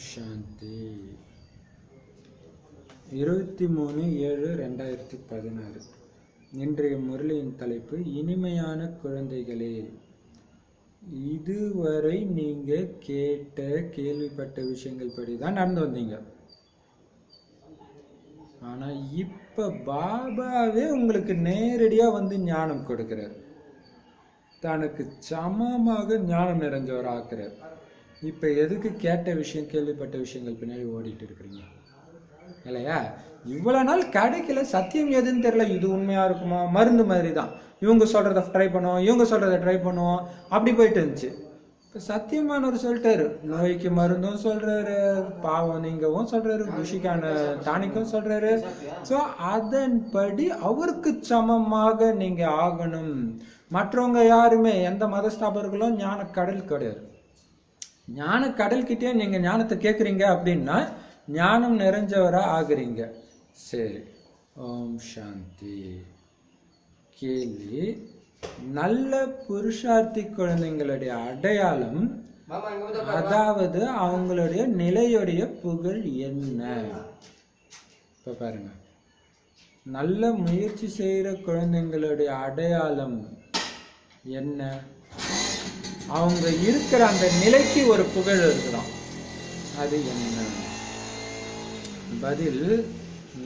சாந்தி. 23/7/2016. இன்றைய முரளியின் தலைப்பு இனிமையான குழந்தைகளே, இதுவரை நீங்க கேள்விப்பட்ட விஷயங்கள் படிதான் நடந்து வந்தீங்க. ஆனா இப்ப பாபாவே உங்களுக்கு நேரடியா வந்து ஞானம் கொடுக்கிறார், தனக்கு சமமாக ஞானம் நிறைஞ்சவர் ஆக்குறார். இப்ப எதுக்கு கேட்ட விஷயம் கேள்விப்பட்ட விஷயங்கள் பின்னாடி ஓடிட்டு இருக்கிறீங்க இல்லையா? இவ்வளவு நாள் கிடைக்கல, சத்தியம் எதுன்னு தெரியல, இது உண்மையா இருக்குமா, மருந்து மாதிரி தான், இவங்க சொல்றத ட்ரை பண்ணுவோம், இவங்க சொல்றத ட்ரை பண்ணுவோம், அப்படி போயிட்டு இருந்துச்சு. இப்போ சத்தியமானவர் சொல்லிட்டாரு, நோய்க்கு மருந்தும் சொல்றாரு, பாவம் நீங்கவும் சொல்றாரு, குஷிக்கான டானிக்கும் சொல்றாரு. ஸோ அதன்படி அவருக்கு சமமாக நீங்க ஆகணும். மற்றவங்க யாருமே எந்த மதஸ்தாபர்களும் ஞான கடல் கிடையாது. ஞான கடல் கிட்டே நீங்க ஞானத்தை கேட்குறீங்க அப்படின்னா ஞானம் நிறைஞ்சவரா ஆகுறீங்க. சரி, ஓம் சாந்தி. கேள்வி: நல்ல புருஷார்த்தி குழந்தைங்களுடைய அடையாளம், அதாவது அவங்களுடைய நிலையுடைய புகழ் என்ன? இப்ப பாருங்க, நல்ல முயற்சி செய்யற குழந்தைங்களுடைய அடையாளம் என்ன? அவங்க இருக்கிற அந்த நிலைக்கு ஒரு புகழ் இருக்கலாம், அது என்ன? பதில்: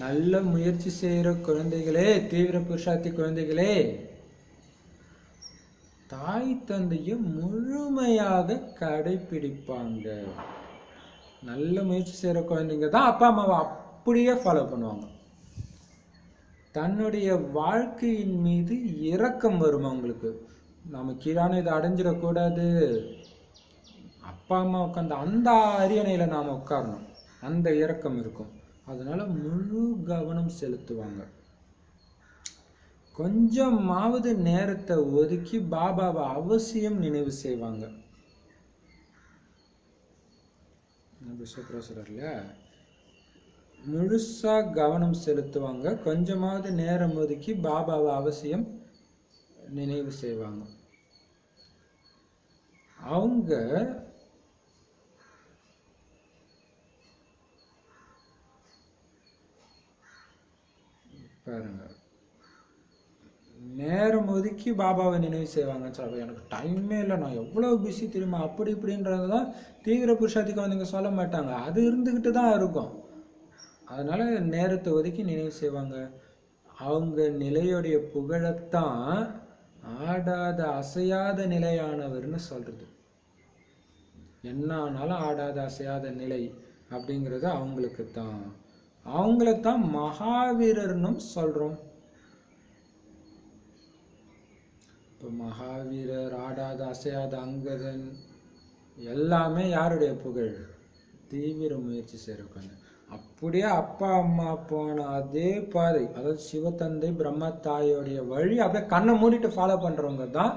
நல்ல முயற்சி செய்யற குழந்தைகளே, தீவிர புருஷார்த்தி குழந்தைகளே, தாய் தந்தையை முழுமையாக கடைபிடிப்பாங்க. நல்ல முயற்சி செய்யற குழந்தைங்க தான் அப்பா அம்மாவை அப்படியே ஃபாலோ பண்ணுவாங்க. தன்னுடைய வாழ்க்கையின் மீது இரக்கம் வரும் அவங்களுக்கு. நம்ம கீழான இதை அடைஞ்சிடக்கூடாது, அப்பா அம்மா உட்காந்து அந்த அரியணையில நாம உட்காரணும், அந்த இரக்கம் இருக்கும். அதனால முழு கவனம் செலுத்துவாங்க. கொஞ்சமாவது நேரத்தை ஒதுக்கி பாபாவை அவசியம் நினைவு செய்வாங்க. இல்லையா? முழுசா கவனம் செலுத்துவாங்க, கொஞ்சமாவது நேரம் ஒதுக்கி பாபாவை அவசியம் நினைவு செய்வாங்க. அவங்க பாருங்க, நேரம் ஒதுக்கி பாபாவை நினைவு செய்வாங்கன்னு சொல்ல, எனக்கு டைமே இல்லை, நான் எவ்வளவு பிஸி தெரியுமா, அப்படி இப்படின்றதுதான் தீவிர புருஷார்த்திக்கு வந்து சொல்ல மாட்டாங்க, அது இருந்துகிட்டு தான் இருக்கும். அதனால நேரத்தை ஒதுக்கி நினைவு செய்வாங்க. அவங்க நிலையுடைய புகழத்தான் ஆடாத அசையாத நிலையானவர்னு சொல்றது. என்ன ஆனாலும் ஆடாத அசையாத நிலை அப்படிங்கிறது அவங்களுக்கு தான். அவங்களத்தான் மகாவீரர்னும் சொல்றோம். இப்போ மகாவீரர், ஆடாத அசையாத அங்கதன் எல்லாமே யாருடைய புகழ்? தீவிர முயற்சி செய்யறவங்க. அப்படியே அப்பா அம்மா போன அதே பாதை, அதாவது சிவத்தந்தை பிரம்ம தாயோடைய வழி அப்படியே கண்ணை மூடிட்டு ஃபாலோ பண்றவங்க தான்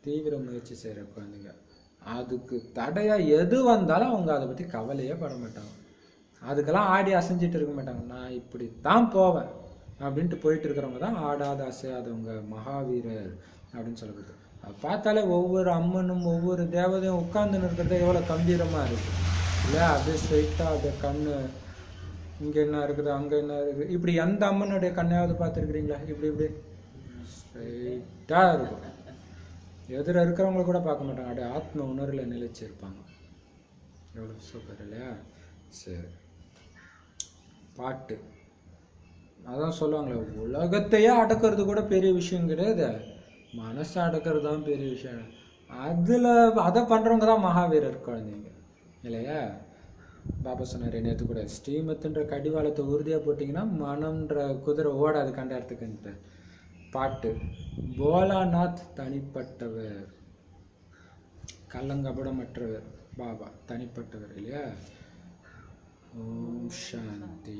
தீவிர முயற்சி செய்யற குழந்தைங்க. அதுக்கு தடையா எது வந்தாலும் அவங்க அதை பத்தி கவலையே பட மாட்டாங்க. அதுக்கெல்லாம் ஆடி அசைஞ்சிட்டு இருக்க மாட்டாங்க. நான் இப்படித்தான் போவேன் அப்படின்ட்டு போயிட்டு இருக்கிறவங்க தான் ஆடாத அசையாதவங்க, மகாவீரர் அப்படின்னு சொல்லப்படுது. அதை பார்த்தாலே ஒவ்வொரு அம்மனும் ஒவ்வொரு தேவதையும் உட்கார்ந்துன்னு இருக்கிறது எவ்வளவு கம்பீரமா இருக்கு இல்லையா? அப்படியே ஸ்ட்ரைட்டா அப்படியே கண்ணு இங்க என்ன இருக்குது அங்க என்ன இருக்குது, இப்படி எந்த அம்மனுடைய கண்ணையாவது பார்த்துருக்கிறீங்களா? இப்படி இப்படி ஸ்ட்ரைட்டா இருக்கும். எதிர இருக்கிறவங்கள கூட பார்க்க மாட்டாங்க, அப்படியே ஆத்ம உணர்வுல நிலைச்சு இருப்பாங்க. எவ்வளவு சூப்பர் இல்லையா? சரி, பாட்டு அதான் சொல்லுவாங்களே, உலகத்தையே அடக்கிறது கூட பெரிய விஷயம் கிடையாது, மனசை அடக்கிறது தான் பெரிய விஷயம். அதை பண்றவங்க தான் மகாவீரர் குழந்தைங்க இல்லையா? பாபா சொன்னார் நேற்று கூட, ஸ்ரீமத்துன்ற கடிவாளத்தை உறுதியா போட்டிங்கன்னா மனம்ன்ற குதிரை ஓடாது கண்ட இடத்துக்குன்ட்டு. பாட்டு: போலாநாத் தனிப்பட்டவர், கள்ளங்கபடமற்றவர், பாபா தனிப்பட்டவர் இல்லையா? ஓம் சாந்தி.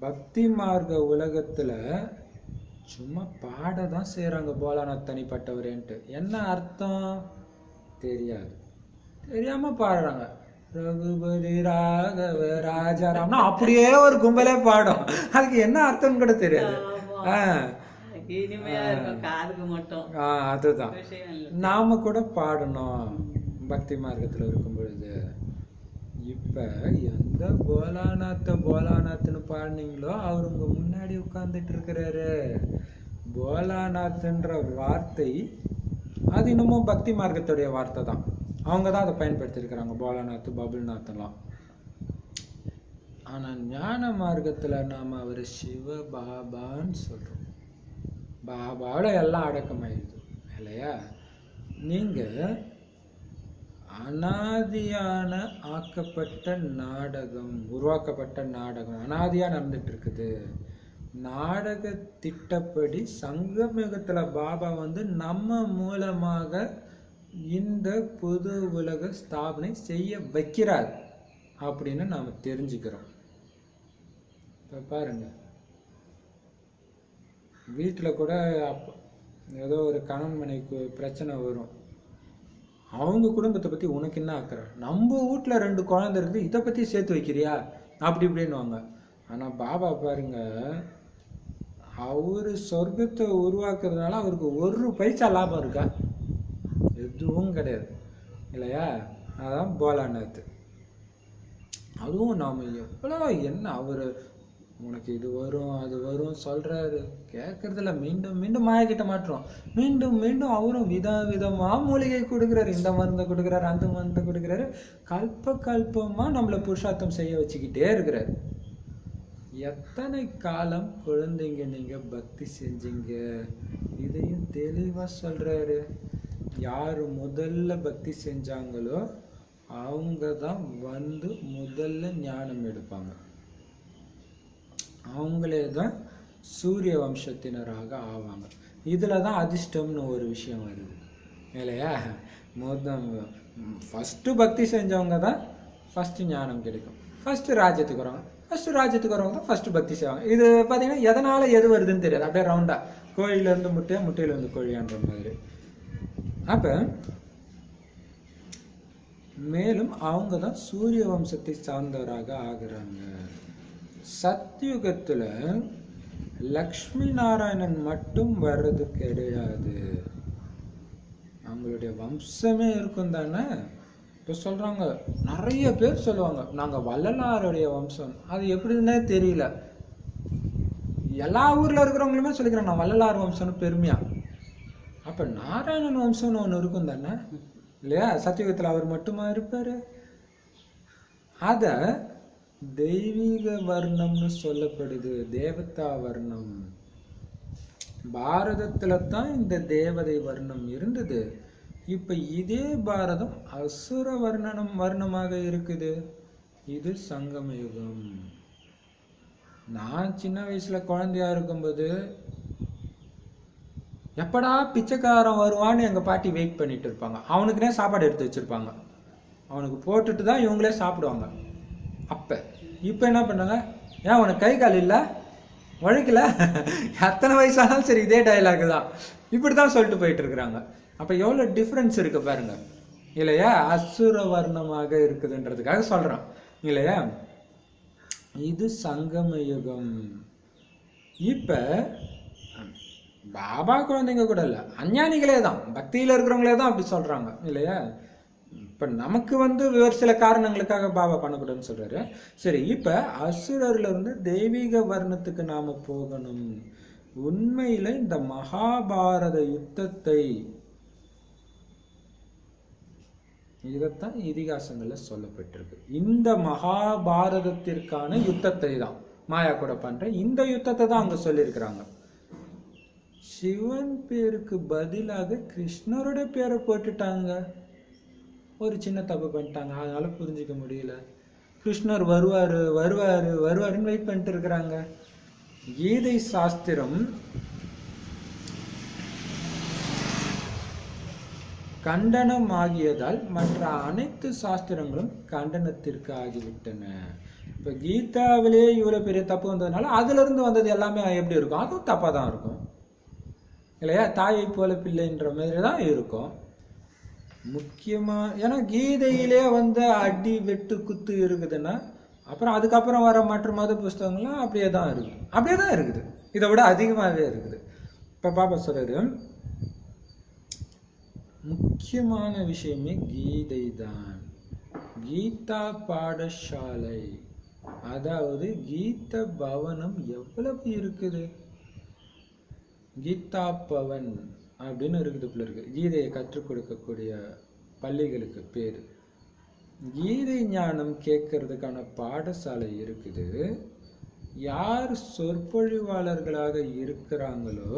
பக்தி மார்க்க உலகத்துல சும்மா பாடதான் செய்யறாங்க போலாநாத் தனிப்பட்டவரேன்ட்டு. என்ன அர்த்தம் தெரியாது, தெரியாம பாடுறாங்க. ரகுபதி ராகவ ராஜாராம்னா அப்படியே ஒரு கும்பலே பாடும், அதுக்கு என்ன அர்த்தம் கூட தெரியாது. அதுதான் நாம கூட பாடணும். பக்தி மார்க்கத்தில் இருக்கும் பொழுது. இப்போ எந்த போலாநாத்துன்னு பாடினீங்களோ அவர் உங்க முன்னாடி உட்கார்ந்துட்டு இருக்கிறாரு. போலாநாத்ன்ற வார்த்தை அது இன்னமும் பக்தி மார்க்கத்துடைய வார்த்தை தான். அவங்க தான் அதை பயன்படுத்தியிருக்கிறாங்க, போலாநாத் பபுல்நாத்லாம். ஆனா ஞான மார்க்கத்துல நாம அவர் சிவ பாபான்னு சொல்றோம். பாபாவோட எல்லாம் அடக்கமாயிடுது இல்லையா? நீங்க அனாதியான ஆக்கப்பட்ட நாடகம், உருவாக்கப்பட்ட நாடகம் அனாதியா நடந்துட்டு இருக்குது. நாடக திட்டப்படி சங்கமயுகத்துல பாபா வந்து நம்ம மூலமாக இந்த புது உலக ஸ்தாபனை செய்ய வைக்கிறார் அப்படின்னு நாம தெரிஞ்சுக்கிறோம். இப்ப பாருங்க, வீட்டுல கூட ஏதோ ஒரு கணவன் மனைவிக்கு பிரச்சனை வரும். அவங்க குடும்பத்தை பத்தி உனக்கு என்ன அக்கறை? நம்ம வீட்டுல 2 குழந்தை இருக்குது, இதை பத்தி சேர்த்து வைக்கிறியா அப்படி இப்படின்னுவாங்க. ஆனா பாபா பாருங்க, அவரு சொர்க்கத்தை உருவாக்குறதுனால அவருக்கு 1 பைசா லாபம் இருக்கா? எதுவும் கிடையாது இல்லையா? அதான் போலாநாத். அதுவும் நாம எவ்வளோ என்ன அவரு உனக்கு இது வரும் அது வரும் சொல்றாரு, கேட்கறதுல மீண்டும் மீண்டும் மாயக்கிட்ட மாற்றோம். மீண்டும் மீண்டும் அவரும் விதமா மூலிகை கொடுக்குறாரு, இந்த மருந்தை கொடுக்குறாரு, அந்த மருந்தை கொடுக்குறாரு. கல்பமா நம்மளை புருஷார்த்தம் செய்ய வச்சுக்கிட்டே இருக்கிறாரு. எத்தனை காலம் குழந்தைங்க நீங்க பக்தி செஞ்சீங்க? இதையும் தெளிவா சொல்றாரு. யாரு முதல்ல பக்தி செஞ்சாங்களோ அவங்க தான் வந்து முதல்ல ஞானம் எடுப்பாங்க. அவங்களே தான் சூரிய வம்சத்தினராக ஆவாங்க. இதுல தான் அதிர்ஷ்டம்னு ஒரு விஷயம் வருது இல்லையா? ஃபர்ஸ்ட் பக்தி செஞ்சவங்க தான் ஃபர்ஸ்ட் ஞானம் கிடைக்கும். ஃபர்ஸ்ட் ராஜ்யத்துக்கு வரவங்க தான் ஃபர்ஸ்ட் பக்தி செய்வாங்க. இது பார்த்தீங்கன்னா எதனால எது வருதுன்னு தெரியாது, அப்படியே ரவுண்டா கோழில இருந்து முட்டையா, முட்டையில இருந்து கோழியான்ற மாதிரி. அப்ப மேலும் அவங்க தான் சூரிய வம்சத்தை சார்ந்தவராக ஆகுறாங்க. சத்யுகத்துல லக்ஷ்மி நாராயணன் மட்டும் வர்றது கிடையாது, அவங்களுடைய வம்சமே இருக்கும் தானே. இப்போ சொல்றாங்க, நிறைய பேர் சொல்லுவாங்க நாங்க வள்ளலாருடைய வம்சம். அது எப்படின்னே தெரியல. எல்லா ஊர்ல இருக்கிறவங்களுமே சொல்லிக்கிறாங்க நான் வள்ளலார் வம்சம்னு பெருமையா. அப்ப நாராயணன் வம்சம்னு ஒண்ணு இருக்கும் தானே இல்லையா? சத்தியுகத்துல அவர் மட்டுமா இருப்பாரு? அத தெய்வீக வர்ணம்னு சொல்லப்படுது, தேவதா வர்ணம். பாரதத்துல தான் இந்த தேவதை வர்ணம் இருந்தது. இப்ப இதே பாரதம் அசுர வர்ணமாக இருக்குது. இது சங்கம யுகம். நான் சின்ன வயசுல குழந்தையா இருக்கும்போது எப்படா பிச்சைக்காரன் வருவான்னு எங்க பாட்டி வெயிட் பண்ணிட்டு இருப்பாங்க. அவனுக்குனே சாப்பாடு எடுத்து வச்சிருப்பாங்க, அவனுக்கு போட்டுட்டு தான் இவங்களே சாப்பிடுவாங்க. இப்ப என்ன பண்ணாங்க, ஏன் உனக்கு கை கால் இல்ல, உழைக்கல, எத்தனை வயசானாலும் சரி இதே டைலாக் தான், இப்படிதான் சொல்லிட்டு போயிட்டு இருக்கிறாங்க. அப்ப எவ்வளவு டிஃபரன்ஸ் இருக்கு பாருங்க இல்லையா? அசுர வர்ணமாக இருக்குதுன்றதுக்காக சொல்றான் இல்லையா? இது சங்கம யுகம். இப்ப பாபா குழந்தைங்க கூட இல்ல, அஞ்ஞானிகளே தான், பக்தியில இருக்கிறவங்களே தான் அப்படி சொல்றாங்க இல்லையா? இப்ப நமக்கு வந்து வேறு சில காரணங்களுக்காக பாபா பண்ணக்கூடாதுன்னு சொல்றாரு. சரி, இப்ப அசுரர்ல இருந்து தெய்வீக வர்ணத்துக்கு நாம போகணும். உண்மையில இந்த மகாபாரத யுத்தத்தை, இதத்தான் இதிகாசங்கள்ல சொல்லப்பட்டிருக்கு. இந்த மகாபாரதத்திற்கான யுத்தத்தை தான் மாயா கூட பண்ற இந்த யுத்தத்தை தான் அங்க சொல்லியிருக்கிறாங்க. சிவன் பேருக்கு பதிலாக கிருஷ்ணரோட பேரை போட்டுட்டாங்க. ஒரு சின்ன தப்பு பண்ணிட்டாங்க, அதனால புரிஞ்சிக்க முடியல. கிருஷ்ணர் வருவாருன்னு வெயிட் பண்ணிட்டு இருக்கிறாங்க. கீதை சாஸ்திரம் கண்டனம் ஆகியதால் மற்ற அனைத்து சாஸ்திரங்களும் கண்டனத்திற்கு ஆகிவிட்டன. இப்ப கீதாவிலே இவ்வளவு பெரிய தப்பு வந்ததுனால அதுல இருந்து வந்தது எல்லாமே எப்படி இருக்கும்? அதுவும் தப்பா தான் இருக்கும் இல்லையா? தாயை போல பிள்ளைன்ற மாதிரி தான் இருக்கும் முக்கியமா. ஏன்னா கீதையிலே வந்து அடி வெட்டு குத்து இருக்குதுன்னா அப்புறம் அதுக்கப்புறம் வர மற்ற மத புஸ்தகங்கள்லாம் அப்படியே தான் இருக்குது, இதை விட அதிகமாகவே இருக்குது. இப்ப பாப்பா சொல்றாரு, முக்கியமான விஷயமே கீதை தான். கீதா பாடசாலை, அதாவது கீத பவனம் எவ்வளவு இருக்குது. கீதா பவன் அப்படின்னு இருக்குது போல இருக்கு கீதையை கற்றுக் கொடுக்கக்கூடிய பள்ளிகளுக்கு பேர். கீதை ஞானம் கேட்கறதுக்கான பாடசாலை இருக்குது. யார் சொற்பொழிவாளர்களாக இருக்கிறாங்களோ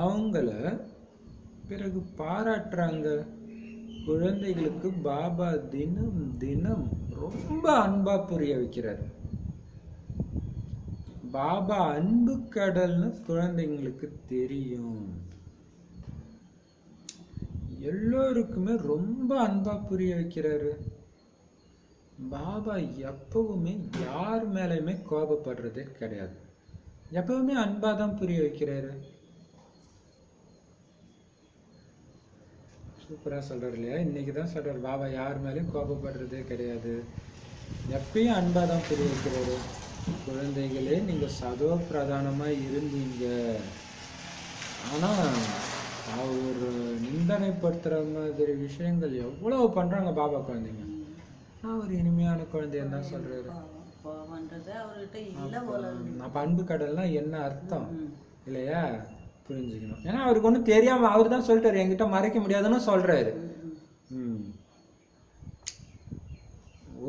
அவங்கள பிறகு பாராட்டுறாங்க. குழந்தைகளுக்கு பாபா தினம் தினம் ரொம்ப அன்பா புரிய வைக்கிறார். பாபா அன்பு கடல்னு குழந்தைங்களுக்கு தெரியும். எல்லோருக்குமே ரொம்ப அன்பா புரிய வைக்கிறாரு. பாபா எப்பவுமே யார் மேலையுமே கோபப்படுறதே கிடையாது. எப்பவுமே அன்பா தான் புரிய வைக்கிறாரு. சூப்பரா சொல்றாரு இல்லையா? இன்னைக்குதான் சொல்றாரு பாபா யார் மேலேயும் கோபப்படுறதே கிடையாது, எப்பயும் அன்பா தான் புரிய வைக்கிறாரு. குழந்தைகளே, நீங்க சதோ பிரதானமா இருந்தீங்க, ஆனா அவர் நிந்தனைப்படுத்துற மாதிரி விஷயங்கள் எவ்வளவு பண்றாங்க பாபா குழந்தைங்க. அவர் இனிமையான குழந்தைன்னு தான் சொல்றாரு. அப்ப அன்பு கடல்னா என்ன அர்த்தம் இல்லையா? புரிஞ்சுக்கணும். ஏன்னா அவருக்கு ஒன்றும் தெரியாம அவர் தான் சொல்லிட்டாரு, என்கிட்ட மறைக்க முடியாதுன்னு சொல்றாரு.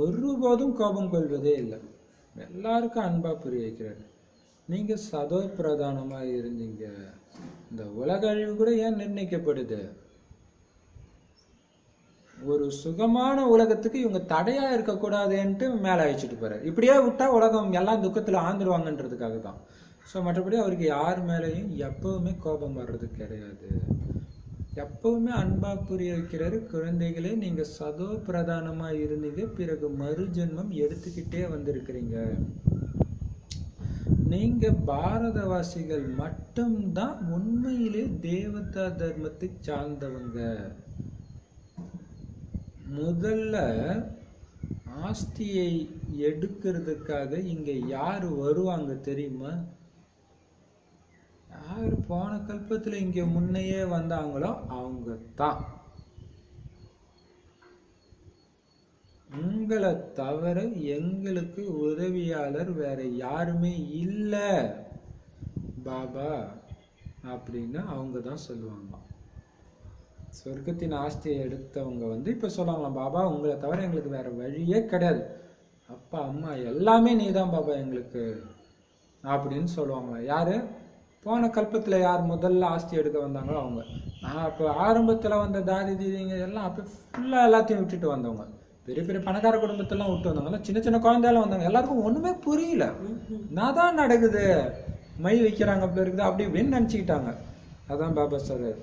ஒருபோதும் கோபம் கொள்வதே இல்லை, எல்லாருக்கும் அன்பா புரிய வைக்கிறாரு. நீங்க சதோ பிரதானமா இருந்தீங்க, இந்த உலக அழிவு கூட ஏன் நிர்ணயிக்கப்படுது? ஒரு சுகமான உலகத்துக்கு இவங்க தடையா இருக்கக்கூடாதுன்ட்டு மேல அழிச்சிட்டு போறாரு. இப்படியே விட்டா உலகம் எல்லாம் துக்கத்துல ஆந்துருவாங்கன்றதுக்காக தான். ஸோ மற்றபடி அவருக்கு யார் மேலேயும் எப்பவுமே கோபம் வர்றது கிடையாது. எப்பவுமே அன்பா புரிய வைக்கிறாரு. குழந்தைகளே, நீங்க சதோ பிரதானமா இருந்தீங்க, பிறகு மறு ஜென்மம் எடுத்துக்கிட்டே வந்திருக்கிறீங்க. நீங்க பாரதவாசிகள் மட்டும்தான் உண்மையிலே தேவதா தர்மத்தை சார்ந்தவங்க. முதல்ல ஆஸ்தியை எடுக்கிறதுக்காக இங்க யாரு வருவாங்க தெரியுமா? யாரு போன கல்பத்துல இங்க முன்னையே வந்தாங்களோ அவங்க தான். உங்களை தவிர எங்களுக்கு உதவியாளர் வேற யாருமே இல்லை பாபா அப்படின்னு அவங்க தான் சொல்லுவாங்க. சொர்க்கத்தின் ஆஸ்தியை எடுத்தவங்க இப்ப சொல்லுவாங்களாம், பாபா உங்களை தவிர எங்களுக்கு வேற வழியே கிடையாது, அப்பா அம்மா எல்லாமே நீதான் பாபா எங்களுக்கு அப்படின்னு சொல்லுவாங்களாம். யாரு? போன கல்பத்துல யார் முதல்ல ஆஸ்தி எடுக்க வந்தாங்களோ அவங்க. அப்போ ஆரம்பத்துல வந்த தாதி தீதிங்க எல்லாம் அப்போ ஃபுல்லா எல்லாத்தையும் விட்டுட்டு வந்தவங்க. பெரிய பெரிய பணக்கார குடும்பத்தெல்லாம் விட்டு வந்தாங்க, சின்ன சின்ன குழந்தையெல்லாம் வந்தாங்க. எல்லாருக்கும் ஒண்ணுமே புரியல, நான் தான் நடக்குது, மை வைக்கிறாங்க அப்படி இருக்குது அப்படி இப்படின்னு நினைச்சுக்கிட்டாங்க. அதான் பாபா சொல்றாரு.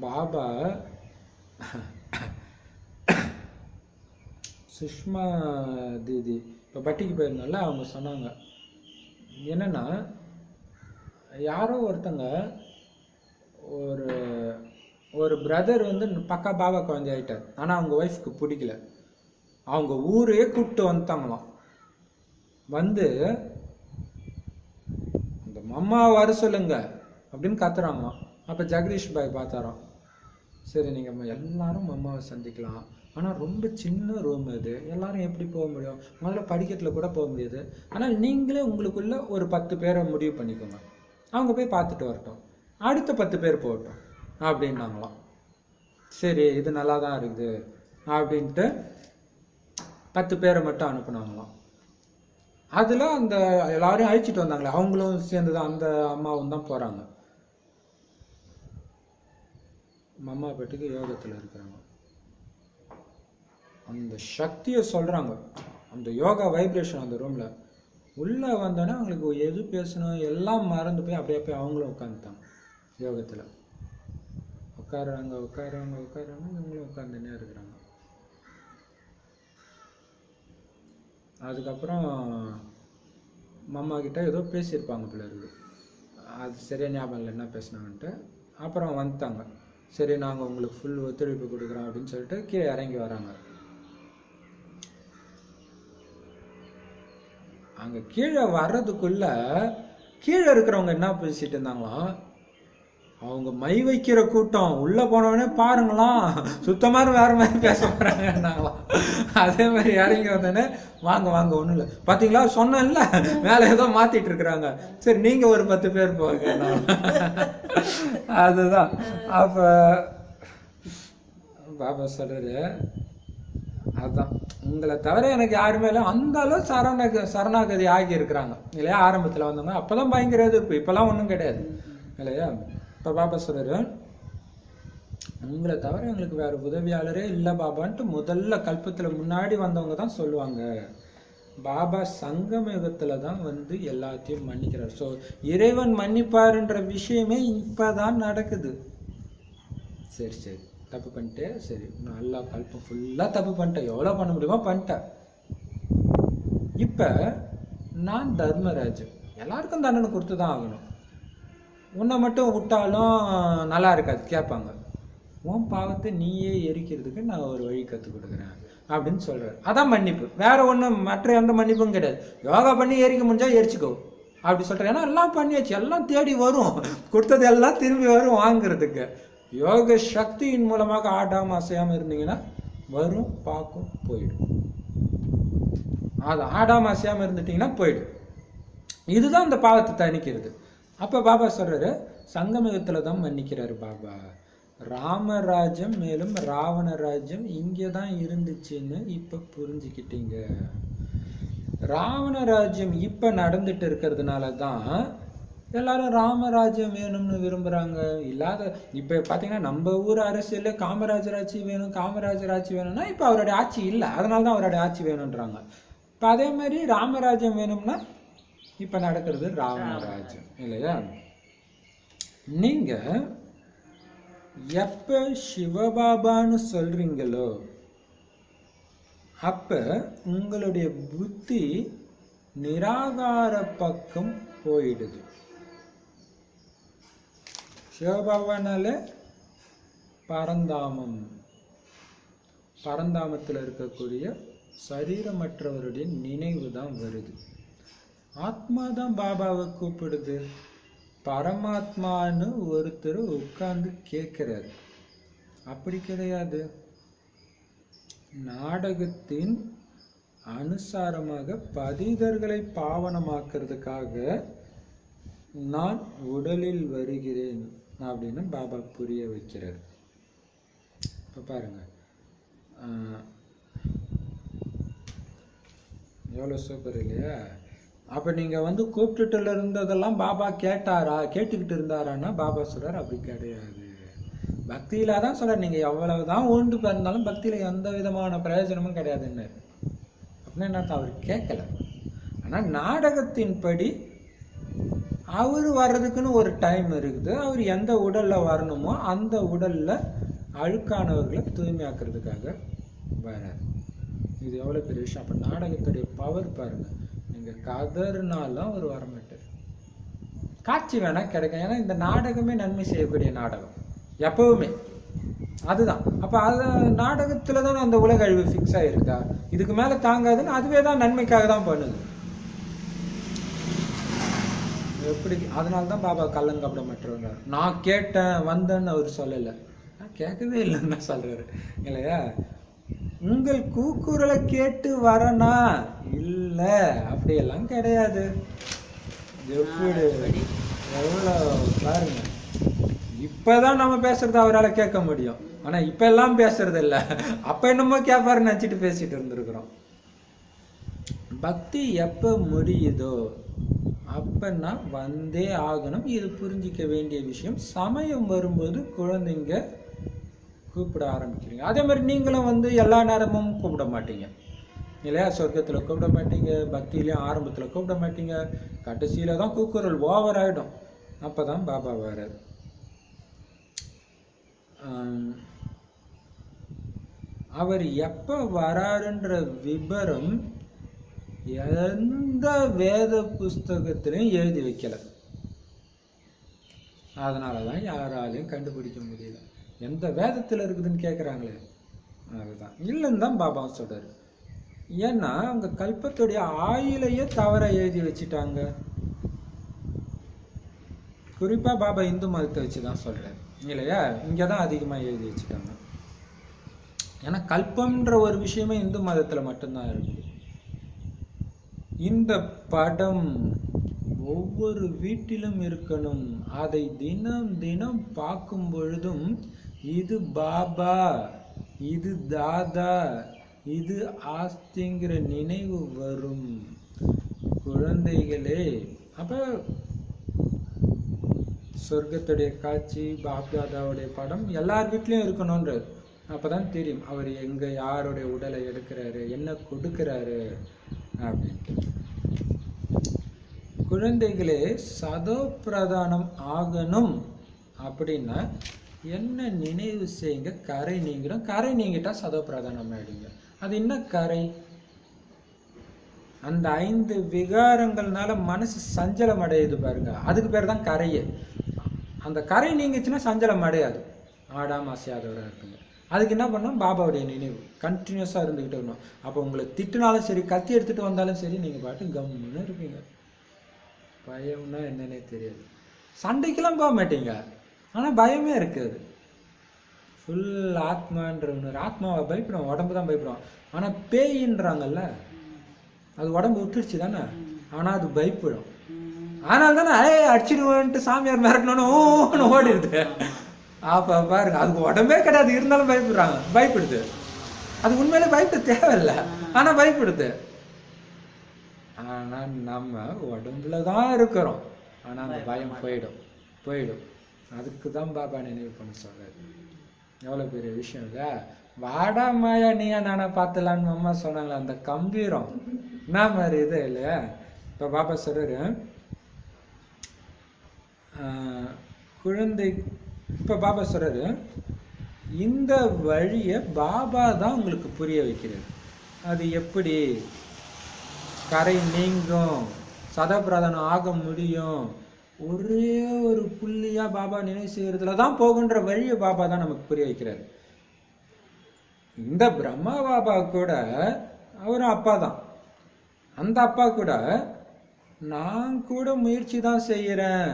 பாபா சுஷ்மா தீதி இப்போ பட்டிக்கு போயிருந்தால அவங்க சொன்னாங்க என்னன்னா, யாரோ ஒருத்தங்க ஒரு ஒரு பிரதர் பக்கா பாபா குழந்தை ஆயிட்டார். ஆனா அவங்க ஒய்ஃப்க்கு பிடிக்கல. அவங்க ஊரே கூப்பிட்டு வந்துட்டாங்களாம். இந்த மம்மா வர சொல்லுங்க அப்படின்னு கத்துறாங்களாம். அப்ப ஜெகதீஷ் பாய் பார்த்தாராம். சரி, நீங்க எல்லாரும் மம்மாவை சந்திக்கலாம், ஆனா ரொம்ப சின்ன ரூம் இது, எல்லாரும் எப்படி போக முடியும்? முதல்ல படிக்கட்டுல கூட போக முடியாது. ஆனால் நீங்களே உங்களுக்குள்ள ஒரு 10 பேரை முடிவு பண்ணிக்கோங்க, அவங்க போய் பார்த்துட்டு வரட்டும், அடுத்த 10 பேர் போகட்டும் அப்படின்னாங்களாம். சரி, இது நல்லா தான் இருக்குது அப்படின்ட்டு 10 பேரை மட்டும் அனுப்புனாங்களாம். அதுல அந்த எல்லாரையும் அழிச்சிட்டு வந்தாங்களே அவங்களும் சேர்ந்துதான், அந்த அம்மாவும் தான் போறாங்க. மம்மா பெட்டுக்கு யோகத்துல இருக்கிறாங்க. அந்த சக்தியை சொல்றாங்க, அந்த யோகா வைப்ரேஷன் அந்த ரூம்ல உள்ள வந்தோடனே அவங்களுக்கு எது பேசணும் எல்லாம் மறந்து போய் அப்படியே போய் அவங்களும் உட்காந்துட்டாங்க யோகத்துல. உட்காடுறாங்க உட்காடுறாங்க உட்காடுறாங்க, இவங்களும் உட்காந்துன்னே இருக்கிறாங்க. அதுக்கப்புறம் மம்மா கிட்ட ஏதோ பேசியிருப்பாங்க போல இருக்கு, அது சரியா ஞாபகம் இல்லை என்ன பேசினாங்கன்ட்டு. அப்புறம் வந்துட்டாங்க. சரி, நாங்கள் உங்களுக்கு ஃபுல் ஒத்துழைப்பு கொடுக்குறோம் அப்படின்னு சொல்லிட்டு கீழே இறங்கி வராங்க. அங்க கீழே வர்றதுக்குள்ள கீழே இருக்கிறவங்க என்ன பேசிட்டு இருந்தாங்களாம், அவங்க மை வைக்கிற கூட்டம் உள்ள போனவனே பாருங்களாம் சுத்தமா வேற மாதிரி பேச போறாங்கன்னாங்களாம். அதே மாதிரி இறங்கி வந்தோடனே வாங்க வாங்க ஒண்ணும் இல்லை பாத்தீங்களா சொன்னேன்ல மேல ஏதோ மாத்திட்டு இருக்கிறாங்க, சரி நீங்க ஒரு 10 பேர் போங்க. அதுதான் அப்ப பாபா சொல்றாரு, அதுதான் உங்களை தவிர எனக்கு யாருமே இல்லை. அந்த அளவு சரணாகதி ஆகி இருக்கிறாங்க இல்லையா. ஆரம்பத்துல வந்தவங்க அப்பதான் பயங்கர எதிர்ப்பு, இப்பெல்லாம் ஒண்ணும் கிடையாது இல்லையா. இப்ப பாபா சொல்றாரு, உங்களை தவிர எங்களுக்கு வேற உதவியாளரே இல்லை பாபான்ட்டு முதல்ல கல்பத்துல முன்னாடி வந்தவங்க தான் சொல்லுவாங்க. பாபா சங்கம யுகத்துல தான் வந்து எல்லாத்தையும் மன்னிக்கிறார். ஸோ இறைவன் மன்னிப்பாருன்ற விஷயமே இப்பதான் நடக்குது. சரி சரி தப்பு பண்ணிட்டேன், சரி நல்லா கல்பம் ஃபுல்லா தப்பு பண்ணிட்டேன், எவ்வளவு பண்ண முடியுமோ பண்ணிட்டேன். இப்ப நான் தர்மராஜ், எல்லாருக்கும் தண்டனை கொடுத்து தான் ஆகணும். உன்னை மட்டும் விட்டாலும் நல்லா இருக்காது, கேட்பாங்க. உன் பாவத்தை நீயே எரிக்கிறதுக்கு நான் ஒரு வழி கற்றுக் கொடுக்குறேன் அப்படின்னு சொல்றாரு. அதான் மன்னிப்பு, வேற ஒன்றும் மற்ற எந்த மன்னிப்பும் கிடையாது. யோகா பண்ணி எரிக்க முடிஞ்சா எரிச்சுக்கோ அப்படி சொல்றேன். ஏன்னா எல்லாம் பண்ணியாச்சு, எல்லாம் தேடி வரும், கொடுத்தது எல்லாம் திரும்பி வரும் வாங்குறதுக்கு. யோக சக்தியின் மூலமாக ஆடாம அசையாம இருந்தீங்கன்னா வரும், பார்க்கும், போயிடும். அது ஆடாம அசையாம இருந்துட்டீங்கன்னா போயிடும். இதுதான் இந்த பாவத்தை தணிக்கிறது. அப்ப பாபா சொல்றாரு, சங்கமயுகத்துல தான் மன்னிக்கிறாரு பாபா. ராமராஜ்யம் மேலும் ராவண ராஜ்யம் இங்கதான் இருந்துச்சுன்னு இப்ப புரிஞ்சுக்கிட்டீங்க. ராவண ராஜ்யம் இப்ப நடந்துட்டு இருக்கிறதுனாலதான் எல்லாரும் ராமராஜ்யம் வேணும்னு விரும்புறாங்க. இல்லாத இப்ப பாத்தீங்கன்னா நம்ம ஊர் அரசியல்ல காமராஜர் ஆட்சி வேணும், காமராஜர் ஆட்சி வேணும்னா இப்ப அவருடைய ஆட்சி இல்லை, அதனாலதான் அவருடைய ஆட்சி வேணும்ன்றாங்க. இப்ப அதே மாதிரி ராமராஜ்யம் வேணும்னா இப்ப நடக்கிறது ராவணராஜ்யம் இல்லையா. நீங்க எப்ப சிவபாபான்னு சொல்றீங்களோ அப்ப உங்களுடைய புத்தி நிராகார பக்கம் போயிடுது. சிவபாபானால பரந்தாமம், பரந்தாமத்தில் இருக்கக்கூடிய சரீரமற்றவருடைய நினைவு தான் வருது. ஆத்மா தான் பாபாவை கூப்பிடுது. பரமாத்மான்னு ஒருத்தர் உட்கார்ந்து கேட்கிறாரு. அப்படி கிடையாது. நாடகத்தின் அனுசாரமாக பதிதர்களை பாவனமாக்குறதுக்காக நான் உடலில் வருகிறேன் அப்படின்னு பாபா புரிய வைக்கிறார். இப்ப பாருங்க, எவ்வளவு சூப்பர் இல்லையா. அப்ப நீங்க வந்து கூப்பிட்டுல இருந்ததெல்லாம் பாபா கேட்டாரா, கேட்டுக்கிட்டு இருந்தாரான்னா பாபா சொல்றாரு அப்படி கிடையாது. பக்தியில தான் சொல்ற, நீங்க எவ்வளவுதான் ஊண்டு பிறந்தாலும் பக்தியில எந்த விதமான பிரயோஜனமும் கிடையாதுன்னு. அப்படின்னா என்ன, அவர் கேட்கல. ஆனா நாடகத்தின்படி அவர் வர்றதுக்குன்னு ஒரு டைம் இருக்குது. அவர் எந்த உடல்ல வரணுமோ அந்த உடல்ல அழுக்கானவர்களை தூய்மையாக்குறதுக்காக வராரு. இது எவ்வளவு பெரிய விஷயம். அப்ப நாடகத்துடைய பவர் பாருங்க. நீங்க கதர்னாலும் அவர் வரமாட்டார். காட்சி வேணா கிடைக்கும், ஏன்னா இந்த நாடகமே நன்மை செய்யக்கூடிய நாடகம் எப்பவுமே. அதுதான். அப்ப அது நாடகத்துலதான் அந்த உலக அழிவு பிக்ஸ் ஆயிருக்கா, இதுக்கு மேல தாங்காதுன்னு அதுவே தான் நன்மைக்காக தான் பண்ணுது. எப்படி? அதனால்தான் பாபா கள்ளங்கப்படமற்றவங்க. நான் கேட்டேன் வந்தேன்னு அவர் சொல்லல, நான் கேட்கவே இல்லைன்னு தான் சொல்றாரு இல்லையா. உங்கள் கூக்குரலை கேட்டு வரனா இல்ல, அப்படியெல்லாம் கிடையாது. எப்படி எவ்வளவு பாருங்க. இப்பதான் நம்ம பேசுறது அவரால் கேட்க முடியும், ஆனா இப்ப எல்லாம் பேசுறது இல்ல. அப்ப என்னமோ கேட்பாருன்னு நினைச்சிட்டு பேசிட்டு இருந்திருக்கிறோம். பக்தி எப்ப முடியுதோ அப்பன்னா வந்தே ஆகணும். இது புரிஞ்சிக்க வேண்டிய விஷயம். சமயம் வரும்போது குழந்தைங்க கூப்பிட ஆரம்பிக்கிறீங்க. அதே மாதிரி நீங்களும் வந்து எல்லா நேரமும் கூப்பிட மாட்டீங்க இல்லையா. சொர்க்கத்துல கூப்பிட மாட்டீங்க, பக்தியிலையும் ஆரம்பத்துல கூப்பிட மாட்டீங்க, கடைசியில தான் கூக்குரல் ஓவர் ஆயிடும். அப்பதான் பாபா வராரு. அவர் எப்ப வராருன்ற விபரம் எந்த வேத புஸ்தகத்திலையும் எழுதி வைக்கல. அதனாலதான் யாராலையும் கண்டுபிடிக்க முடியல. எந்த வேதத்துல இருக்குதுன்னு கேக்குறாங்களே, அதுதான் இல்லைன்னு தான் பாபா சொல்றாரு. ஏன்னா அவங்க கல்பத்துடைய ஆயிலையே தவற எழுதி வச்சுட்டாங்க. குறிப்பா பாபா இந்து மதத்தை வச்சுதான் சொல்றாரு இல்லையா. இங்கதான் அதிகமா எழுதி வச்சுட்டாங்க. ஏன்னா கல்பம்ன்ற ஒரு விஷயமே இந்து மதத்துல மட்டும்தான் இருக்கு. இந்த படம் ஒவ்வொரு வீட்டிலும் இருக்கணும். அதை தினம் தினம் பார்க்கும் பொழுதும் இது பாபா, இது தாதா, இது ஆஸ்திங்கிற நினைவு வரும் குழந்தைகளே. அப்ப சொர்க்கத்துடைய காட்சி, பாப்தாதாவுடைய படம் எல்லார் வீட்லயும் இருக்கணும்ன்றது. அப்பதான் தெரியும் அவர் எங்க யாருடைய உடலை எடுக்கிறாரு, என்ன கொடுக்கிறாரு அப்படின்ட்டு. குழந்தைகளே, சதோ பிரதானம் ஆகணும் அப்படின்னா என்ன நினைவு செய்யுங்க, கரை நீங்கிடும். கரை நீங்கிட்டா சதோ பிரதானம் ஆயிடுங்க. அது என்ன கரை? அந்த 5 விகாரங்கள்னால மனசு சஞ்சலம் அடையுது பாருங்க, அதுக்கு பேர் தான் கரையே. அந்த கரை நீங்கிச்சுன்னா சஞ்சலம் அடையாது, ஆடாம அசையாதவராக இருக்குங்க. அதுக்கு என்ன பண்ணணும், பாபாவுடைய நினைவு கண்டினியூஸாக இருந்துக்கிட்டு இருக்கணும். அப்போ உங்களை திட்டினாலும் சரி, கத்தி எடுத்துகிட்டு வந்தாலும் சரி, நீங்கள் பாட்டு கம்முன்னு இருப்பீங்க. பயம்னா என்னன்னே தெரியாது. சண்டைக்கெல்லாம் போக மாட்டீங்க, ஆனால் பயமே இருக்காது. ஃபுல் ஆத்மான்ற ஆத்மாவை பயப்படும், உடம்பு தான் பயப்படும். ஆனால் பேயின்றாங்கல்ல, அது உடம்பு விட்டுருச்சு தானே, ஆனால் அது பயப்படும். ஆனால் தானே அடிச்சிடுவோன்ட்டு சாமியார் மிரட்டணும்னு ஓடிடுது. அப்போ பாருங்க, அதுக்கு உடம்பே கிடையாது, இருந்தாலும் பயப்படுறாங்க, பயப்படுது. அது உண்மையிலே பயப்பட தேவையில்லை, ஆனால் பயப்படுது. ஆனால் நம்ம உடம்புல தான் இருக்கிறோம், ஆனால் அந்த பயம் போயிடும். அதுக்கு தான் பாபா நினைவு பண்ண சொல்றாரு. எவ்வளோ பெரிய விஷயம் இல்லை. வாடா மாயா நீயா நானா பார்த்துலான்னு அம்மா சொன்னாங்களே, அந்த கம்பீரம் என்ன மாதிரி இது இல்லையா. இப்போ பாபா சொல்றாரு குழந்தை, இப்போ பாபா சொல்றாரு இந்த வழியை பாபா தான் உங்களுக்கு புரிய வைக்கிறது. அது எப்படி கரை நீங்கும், சதப்பிரதானம் ஆக முடியும், ஒரே ஒரு புள்ளியா பாபா நினைவு செய்யறதுல தான் போகுன்ற வழியை பாபா தான் நமக்கு புரிய வைக்கிறாரு. இந்த பிரம்மா பாபா கூட அவரும் அப்பா தான். அந்த அப்பா கூட நான் கூட முயற்சி தான் செய்யறேன்,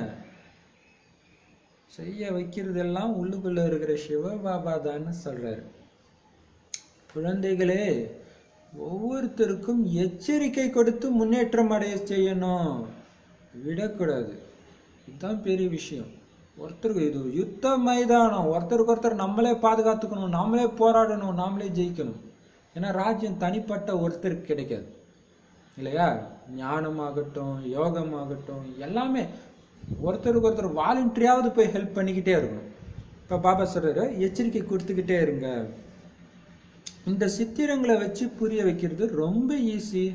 செய்ய வைக்கிறதெல்லாம் உள்ளுக்குள்ள இருக்கிற சிவ பாபா தான்னு சொல்றாரு. குழந்தைகளே, ஒவ்வொருத்தருக்கும் எச்சரிக்கை கொடுத்து முன்னேற்றம் அடைய செய்யணும், விடக்கூடாது. இதுதான் பெரிய விஷயம். ஒருத்தருக்கு இது யுத்த மைதானம், ஒருத்தருக்கு ஒருத்தர் நம்மளே பாதுகாத்துக்கணும், நாமளே போராடணும், நாமளே ஜெயிக்கணும். ஏன்னா ராஜ்யம் தனிப்பட்ட ஒருத்தருக்கு கிடைக்காது இல்லையா. ஞானமாகட்டும், யோகமாகட்டும், எல்லாமே ஒருத்தருக்கு ஒருத்தர் வாலண்டரியாவது போய் ஹெல்ப் பண்ணிக்கிட்டே இருக்கணும். இப்போ பாபா சொல்றாரு எச்சரிக்கை கொடுத்துக்கிட்டே இருங்க. இந்த சித்திரங்களை வச்சு புரிய வைக்கிறது ரொம்ப ஈஸி.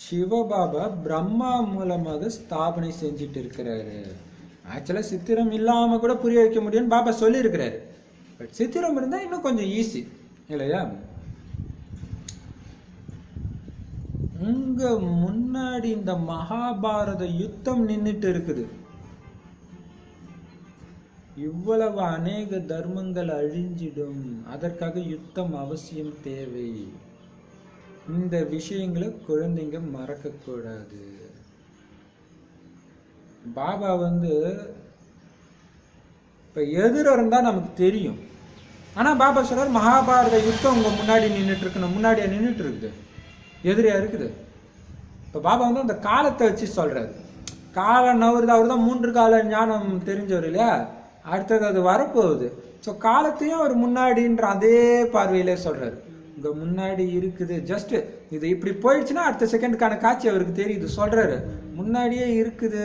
சிவபாபா பிரம்மா மூலமாக ஸ்தாபனை செஞ்சுட்டு இருக்கிறாரு. ஆக்சுவலா சித்திரம் இல்லாம கூட புரிய வைக்க முடியும்னு பாபா சொல்லி இருக்கிறாரு. பட் சித்திரம் இருந்தா இன்னும் கொஞ்சம் ஈஸி இல்லையா. உங்க முன்னாடி இந்த மகாபாரத யுத்தம் நின்றுட்டு இருக்குது. இவ்வளவு அநேக தர்மங்கள் அழிஞ்சிடும், அதற்காக யுத்தம் அவசியம் தேவை. இந்த விஷயங்களை குழந்தைங்க மறக்க கூடாது. பாபா இப்ப எதிர இருந்தா நமக்கு தெரியும். ஆனா பாபா சொல்றாரு மகாபாரத யுத்தம் உங்க முன்னாடி நின்றுட்டு இருக்கணும். முன்னாடியா நின்றுட்டு இருக்குது, எதிரியா இருக்குது. இப்ப பாபா அந்த காலத்தை வச்சு சொல்றாரு. காலம் நவருது, அவர் தான் 3 கால ஞானம் தெரிஞ்சவர் இல்லையா. அடுத்தது அது வரப்போகுது. ஸோ காலத்தையும் அவர் முன்னாடின்ற அதே பார்வையிலே சொல்றாரு. இங்க முன்னாடி இருக்குது, ஜஸ்ட் இது இப்படி போயிடுச்சுன்னா அடுத்த செகண்டுக்கான காட்சி அவருக்கு தெரியுது. சொல்றாரு முன்னாடியே இருக்குது.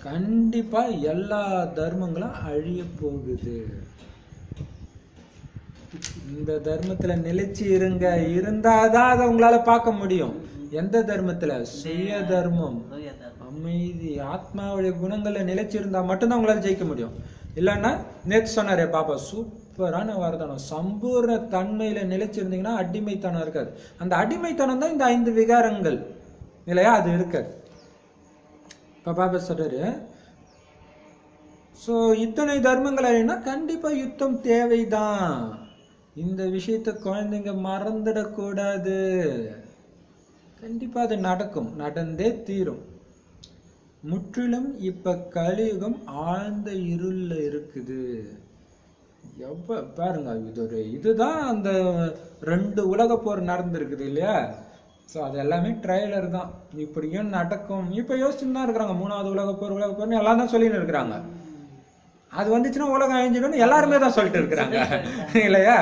கண்டிப்பா எல்லா தர்மங்களும் அழிய போகுது. இந்த தர்மத்துல நிலைச்சு இருங்க, இருந்தாதான் அதை உங்களால பார்க்க முடியும். எந்த தர்மத்துல? சுய தர்மம், அமைதி, ஆத்மாவுடைய குணங்கள்ல நிலைச்சு இருந்தா மட்டும்தான் உங்களால ஜெயிக்க முடியும். இல்லைன்னா நேற்று சொன்னாரே பாபா, சூப்பரான வரதானம், சம்பூர்ண தன்மையில நிலைச்சிருந்தீங்கன்னா அடிமைத்தனம் இருக்காது. அந்த அடிமைத்தனம் தான் இந்த 5 விகாரங்கள் இல்லையா, அது இருக்காது. இப்ப பாபா சொல்றாரு ஸோ இத்தனை தர்மங்கள் அழினா கண்டிப்பா யுத்தம் தேவைதான். இந்த விஷயத்த குழந்தைங்க மறந்துடக்கூடாது. கண்டிப்பா அது நடக்கும், நடந்தே தீரும். முற்றிலும் இப்ப கலியுகம் ஆழ்ந்த இருள்ல இருக்குது. பாருங்க, இதுதான் அந்த 2 உலக போர் நடந்திருக்குது இல்லையா. ஸோ அது எல்லாமே ட்ரைலர் தான். இப்படியும் நடக்கும். இப்போ யோசிச்சுன்னு தான் இருக்கிறாங்க, 3வது உலக போர்னு எல்லாம் தான் சொல்லின்னு இருக்கிறாங்க. அது வந்துச்சுன்னா உலகம் அழிஞ்சிடும்னு எல்லாருமே தான் சொல்லிட்டு இருக்கிறாங்க இல்லையா.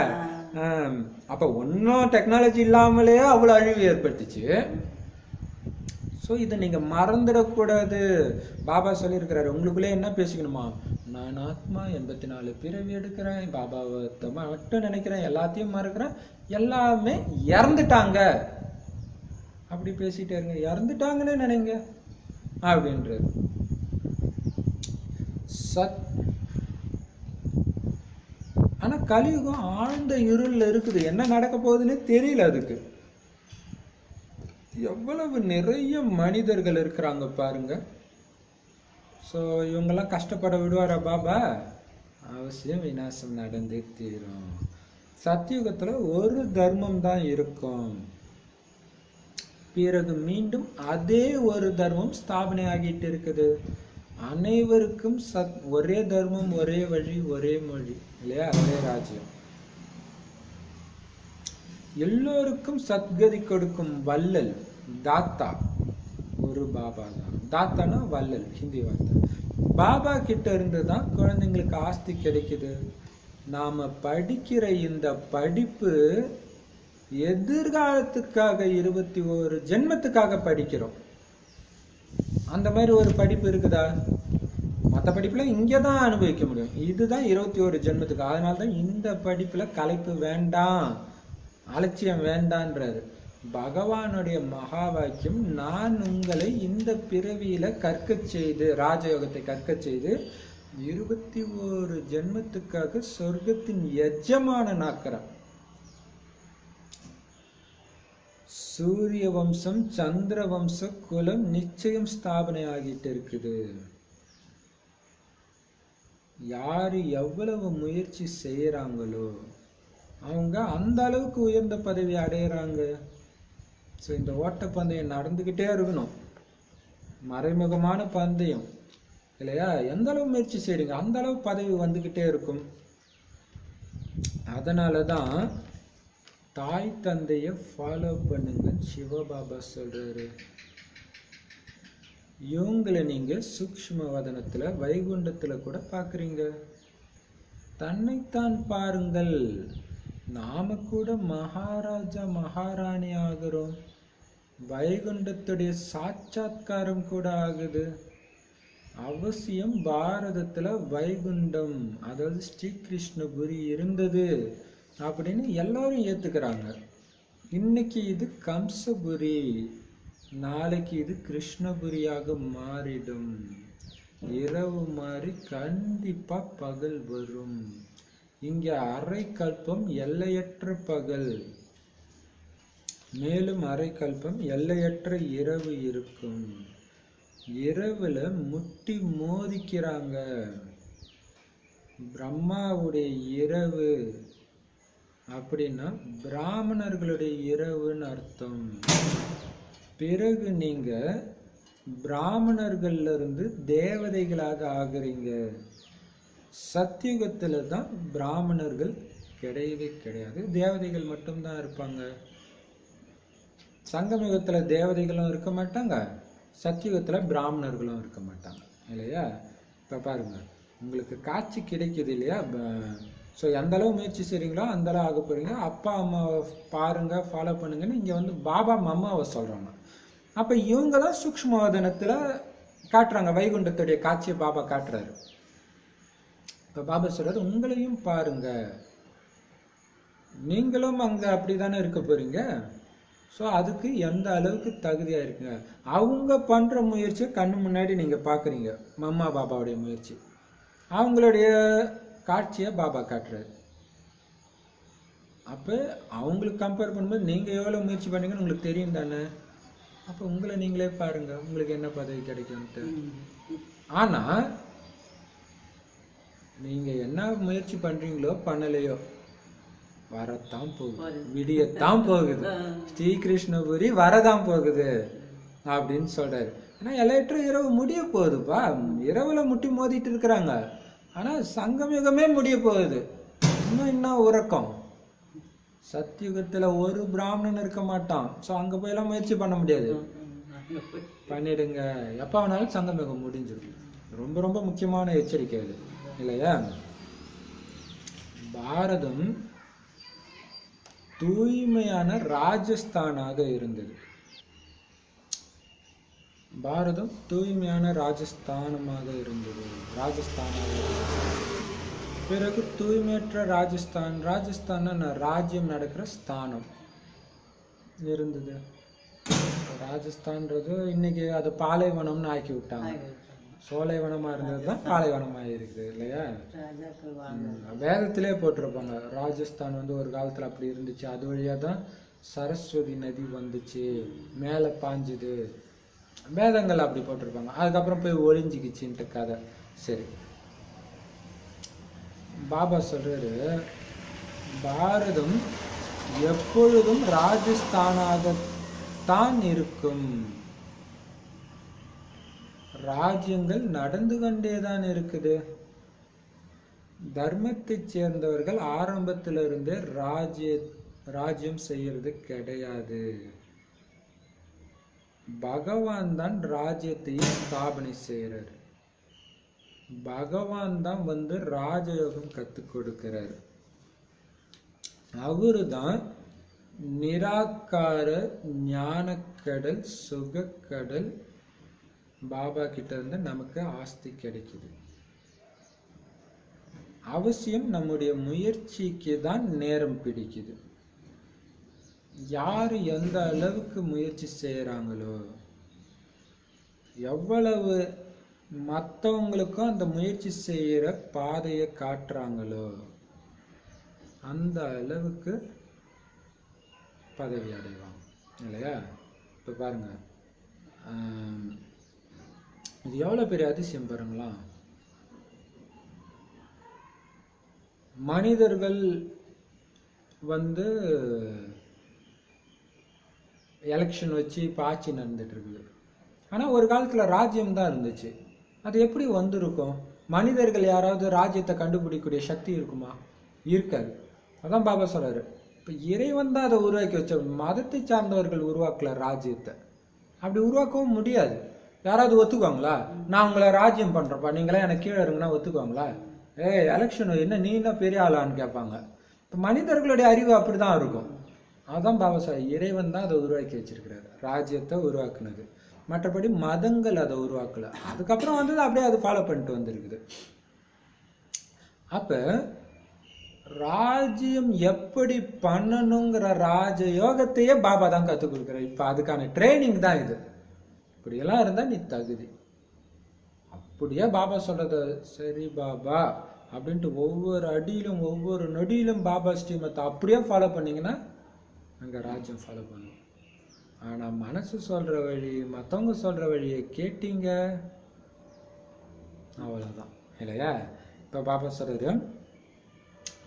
அப்போ ஒன்றும் டெக்னாலஜி இல்லாமலேயே அவ்வளோ அழிவு ஏற்பட்டுச்சு. ஸோ இதை நீங்கள் மறந்துடக்கூடாது. பாபா சொல்லியிருக்கிறாரு, உங்களுக்குள்ளே என்ன பேசிக்கணுமா, நான் ஆத்மா 84 பிறவி எடுக்கிறேன், பாபாவை மட்டும் நினைக்கிறேன், எல்லாத்தையும் மறக்கிறேன், எல்லாமே இறந்துட்டாங்க அப்படி பேசிட்டே இருங்க. இறந்துட்டாங்கன்னு நினைங்க அப்படின்றது. ஆனா கலியுகம் ஆழ்ந்த இருள்ல இருக்குது. என்ன நடக்க போகுதுன்னு தெரியல. அதுக்கு எவ்வளவு நிறைய மனிதர்கள் இருக்கிறாங்க பாருங்க. ஸோ இவங்கெல்லாம் கஷ்டப்பட விடுவாரா பாபா? அவசியம் விநாசம் நடந்தே தீரும். சத்தியுகத்துல ஒரு தர்மம் தான் இருக்கும். பிறகு மீண்டும் அதே ஒரு தர்மம் ஸ்தாபனை ஆகிட்டு இருக்குது. அனைவருக்கும் ஒரே தர்மம், ஒரே வழி, ஒரே மொழி இல்லையா, ஒரே ராஜ்யம். எல்லோருக்கும் சத்கதி கொடுக்கும் வள்ளல் தாத்தா ஒரு பாபா தான். தாத்தானா வள்ளல், ஹிந்தி வார்த்தை. பாபா கிட்ட இருந்து தான் குழந்தைங்களுக்கு ஆஸ்தி கிடைக்குது. நாம படிக்கிற இந்த படிப்பு எதிர்காலத்துக்காக 21 ஜென்மத்துக்காக படிக்கிறோம். அந்த மாதிரி ஒரு படிப்பு இருக்குதா? மற்ற படிப்புல இங்கதான் அனுபவிக்க முடியும். இதுதான் 21 ஜென்மத்துக்கு. அதனால்தான் இந்த படிப்புல கலைப்பு வேண்டாம், அலட்சியம் வேண்டான்றாரு. பகவானுடைய மகா வாக்கியம், நான் உங்களை இந்த பிறவியில கற்க செய்து, ராஜயோகத்தை கற்க செய்து 21 ஜென்மத்துக்காக சொர்க்கத்தின் எஜமான நாக்கிறேன். சூரிய வம்சம் சந்திர வம்ச குலம் நிச்சயம் ஸ்தாபனை ஆகிட்டு இருக்குது. யாரு எவ்வளவு முயற்சி செய்யறாங்களோ அவங்க அந்த அளவுக்கு உயர்ந்த பதவி அடையிறாங்க. ஸோ இந்த ஓட்ட பந்தயம் நடந்துகிட்டே இருக்கணும். மறைமுகமான பந்தயம் இல்லையா. எந்த அளவு முயற்சி செய்றீங்க அந்த அளவு பதவி வந்துகிட்டே இருக்கும். அதனாலதான் தாய் தந்தைய ஃபாலோ பண்ணுங்க சிவபாபா சொல்றாரு. இவங்களை நீங்க சூக்ஷ்ம வதனத்துல வைகுண்டத்துல கூட பாக்குறீங்க. தன்னைத்தான் பாருங்கள். நாம கூட மகாராஜா மகாராணி ஆகிறோம். வைகுண்டத்துடைய சாட்சாத்காரம் கூட ஆகுது. அவசியம் பாரதத்துல வைகுண்டம், அதாவது ஸ்ரீகிருஷ்ணபுரி இருந்தது அப்படின்னு எல்லாரும் ஏத்துக்கிறாங்க. இன்னைக்கு இது கம்சபுரி, நாளைக்கு இது கிருஷ்ணபுரியாக மாறிடும். இரவு மாறி கண்டிப்பா பகல் வரும். இங்க அரை கல்பம் எல்லையற்ற பகல், மேலும் அரை கல்பம் எல்லையற்ற இரவு இருக்கும். இரவுல முட்டி மோதிக்கிறாங்க. பிரம்மாவுடைய இரவு அப்படின்னா பிராமணர்களுடைய இரவுன்னு அர்த்தம். பிறகு நீங்க பிராமணர்கள்ல இருந்து தேவதைகளாக ஆகுறீங்க. சத்தியுகத்துல தான் பிராமணர்கள் கிடையவே கிடையாது, தேவதைகள் மட்டும்தான் இருப்பாங்க. சங்கமயுகத்துல தேவதைகளும் இருக்க மாட்டாங்க, சத்தியுகத்துல பிராமணர்களும் இருக்க மாட்டாங்க இல்லையா. இப்ப பாருங்க, உங்களுக்கு காட்சி கிடைக்குது இல்லையா. ஸோ எந்த அளவு முயற்சி செய்றீங்களோ அந்த அளவு ஆக போறீங்க. அப்பா அம்மாவை பாருங்க, ஃபாலோ பண்ணுங்கன்னு இங்க வந்து பாபா அம்மாவை சொல்றாங்க. அப்ப இவங்க தான் சூக்ஷ்மவதனத்துல காட்டுறாங்க. வைகுண்டத்துடைய காட்சியை பாபா காட்டுறாரு. இப்ப பாபா சொல்றாரு, உங்களையும் பாருங்க, நீங்களும் அங்க அப்படித்தானே இருக்க போறீங்க. ஸோ அதுக்கு எந்த அளவுக்கு தகுதியா இருக்குங்க. அவங்க பண்ற முயற்சியை கண்ணு முன்னாடி நீங்க பாக்குறீங்க. மம்மா பாபாவுடைய முயற்சி, அவங்களுடைய காட்சியை பாபா காட்டுறாரு. அப்ப அவங்களுக்கு கம்பேர் பண்ணும்போது நீங்க எவ்வளவு முயற்சி பண்ணீங்கன்னு உங்களுக்கு தெரியும் தானே. அப்ப உங்களை நீங்களே பாருங்க, உங்களுக்கு என்ன பதவி கிடைக்கும்ட்டு. ஆனா நீங்க என்ன முயற்சி பண்றீங்களோ பண்ணலையோ வரத்தான் போகுது, விடியத்தான் போகுது. ஸ்ரீகிருஷ்ணபுரி வரதான் போகுது அப்படின்னு சொல்றாரு. ஏன்னா எல்லையற்ற இரவு முடிய போகுதுப்பா. இரவுல முட்டி மோதிட்டு இருக்கிறாங்க. ஆனா சங்கமயுகமே முடிய போகுது. இன்னும் என்ன உறக்கம்? சத்தியுகத்துல ஒரு பிராமணன் இருக்க மாட்டான். ஸோ அங்க போயெல்லாம் முயற்சி பண்ண முடியாது. பண்ணிடுங்க, எப்ப வேணாலும் சங்கமயுகம் முடிஞ்சிடும். ரொம்ப ரொம்ப முக்கியமான எச்சரிக்கை அது இல்லையா? பாரதம் தூய்மையான ராஜஸ்தானாக இருந்தது. பாரதம் தூய்மையான ராஜஸ்தானமாக இருந்தது. பிறகு தூய்மையற்ற ராஜஸ்தான். ராஜஸ்தான் ராஜ்யம் நடக்கிற ஸ்தானம் இருந்தது. ராஜஸ்தான்றது இன்னைக்கு அது பாலைவனம்னு ஆக்கி விட்டாங்க. சோலைவனமா இருந்தது தான் பாலைவனமா இருக்குது இல்லையா? வேதத்திலே போட்டிருப்பாங்க, ராஜஸ்தான் ஒரு காலத்துல அப்படி இருந்துச்சு, அது வழியா தான் சரஸ்வதி நதி வந்துச்சு, மேல பாஞ்சுது. வேதங்கள் அப்படி போட்டிருப்பாங்க. அதுக்கப்புறம் போய் ஒளிஞ்சிக்கிச்சுன்ட்டு கதை. சரி, பாபா சொல்றாரு, பாரதம் எப்பொழுதும் ராஜஸ்தானாகத்தான் இருக்கும். ராஜ்யங்கள் நடந்து கொண்டேதான் இருக்குது. தர்மத்தை சேர்ந்தவர்கள் ஆரம்பத்திலிருந்தே ராஜ்யம் செய்யறது கிடையாது. பகவான் தான் ராஜ்யத்தையும் ஸ்தாபனை செய்யறாரு. பகவான் தான் ராஜயோகம் கத்துக் கொடுக்கிறார். அவரு தான் நிராகார ஞானக்கடல், சுகக்கடல். பாபா கிட்ட இருந்து நமக்கு ஆஸ்தி கிடைக்குது. அவசியம் நம்முடைய முயற்சிக்கு தான் நேரம் பிடிக்குது. யாரு எந்த அளவுக்கு முயற்சி செய்யறாங்களோ, எவ்வளவு மற்றவங்களுக்கும் அந்த முயற்சி செய்யற பாதையை காட்டுறாங்களோ, அந்த அளவுக்கு பதவி அடைவாங்க இல்லையா? இப்ப பாருங்க, இது எவ்வளவு பெரிய அதிசயம் பாருங்களா. மனிதர்கள் எலெக்ஷன் வச்சு இப்ப ஆட்சி நடந்துட்டு இருக்குது. ஆனா ஒரு காலத்துல ராஜ்யம் தான் இருந்துச்சு. அது எப்படி வந்திருக்கும்? மனிதர்கள் யாராவது ராஜ்யத்தை கண்டுபிடிக்கக்கூடிய சக்தி இருக்குமா? இருக்காது. அதான் பாபா சொல்றாரு, இப்ப இறைவன் தான் அதை உருவாக்கி வச்ச. மதத்தை சார்ந்தவர்கள் உருவாக்கல ராஜ்யத்தை. அப்படி உருவாக்கவும் முடியாது. யாராவது ஒத்துக்குவாங்களா? நான் உங்களை ராஜ்யம் பண்றப்பா, நீங்களா எனக்கு கீழே இருங்கன்னா ஒத்துக்குவாங்களா? எலெக்ஷன் என்ன நீ என்ன பெரிய ஆளான்னு கேட்பாங்க. இப்ப மனிதர்களுடைய அறிவு அப்படிதான் இருக்கும். அதான் பாபா சார், இறைவன் தான் அதை உருவாக்கி வச்சிருக்கிறாரு, ராஜ்யத்தை உருவாக்குனது. மற்றபடி மதங்கள் அதை உருவாக்கல. அதுக்கப்புறம் அப்படியே அது ஃபாலோ பண்ணிட்டு வந்திருக்குது. அப்ப ராஜ்யம் எப்படி பண்ணணுங்கிற ராஜ யோகத்தையே பாபா தான் கத்துக் கொடுக்குறாரு. இப்ப அதுக்கான ட்ரைனிங் தான் இது. இப்படியெல்லாம் இருந்தா நீ தகுதி. அப்படியே பாபா சொல்றது சரி பாபா அப்படின்ட்டு ஒவ்வொரு அடியிலும் ஒவ்வொரு நொடியிலும் பாபா ஸ்ரீமத்தை அப்படியே ஃபாலோ பண்ணீங்கன்னா அங்க ராஜ்யம் ஃபாலோ பண்ணும். ஆனா மனசு சொல்ற வழி, மத்தவங்க சொல்ற வழியை கேட்டீங்க, அவ்வளவுதான் இல்லையா? இப்ப பாபா சொல்றாரு,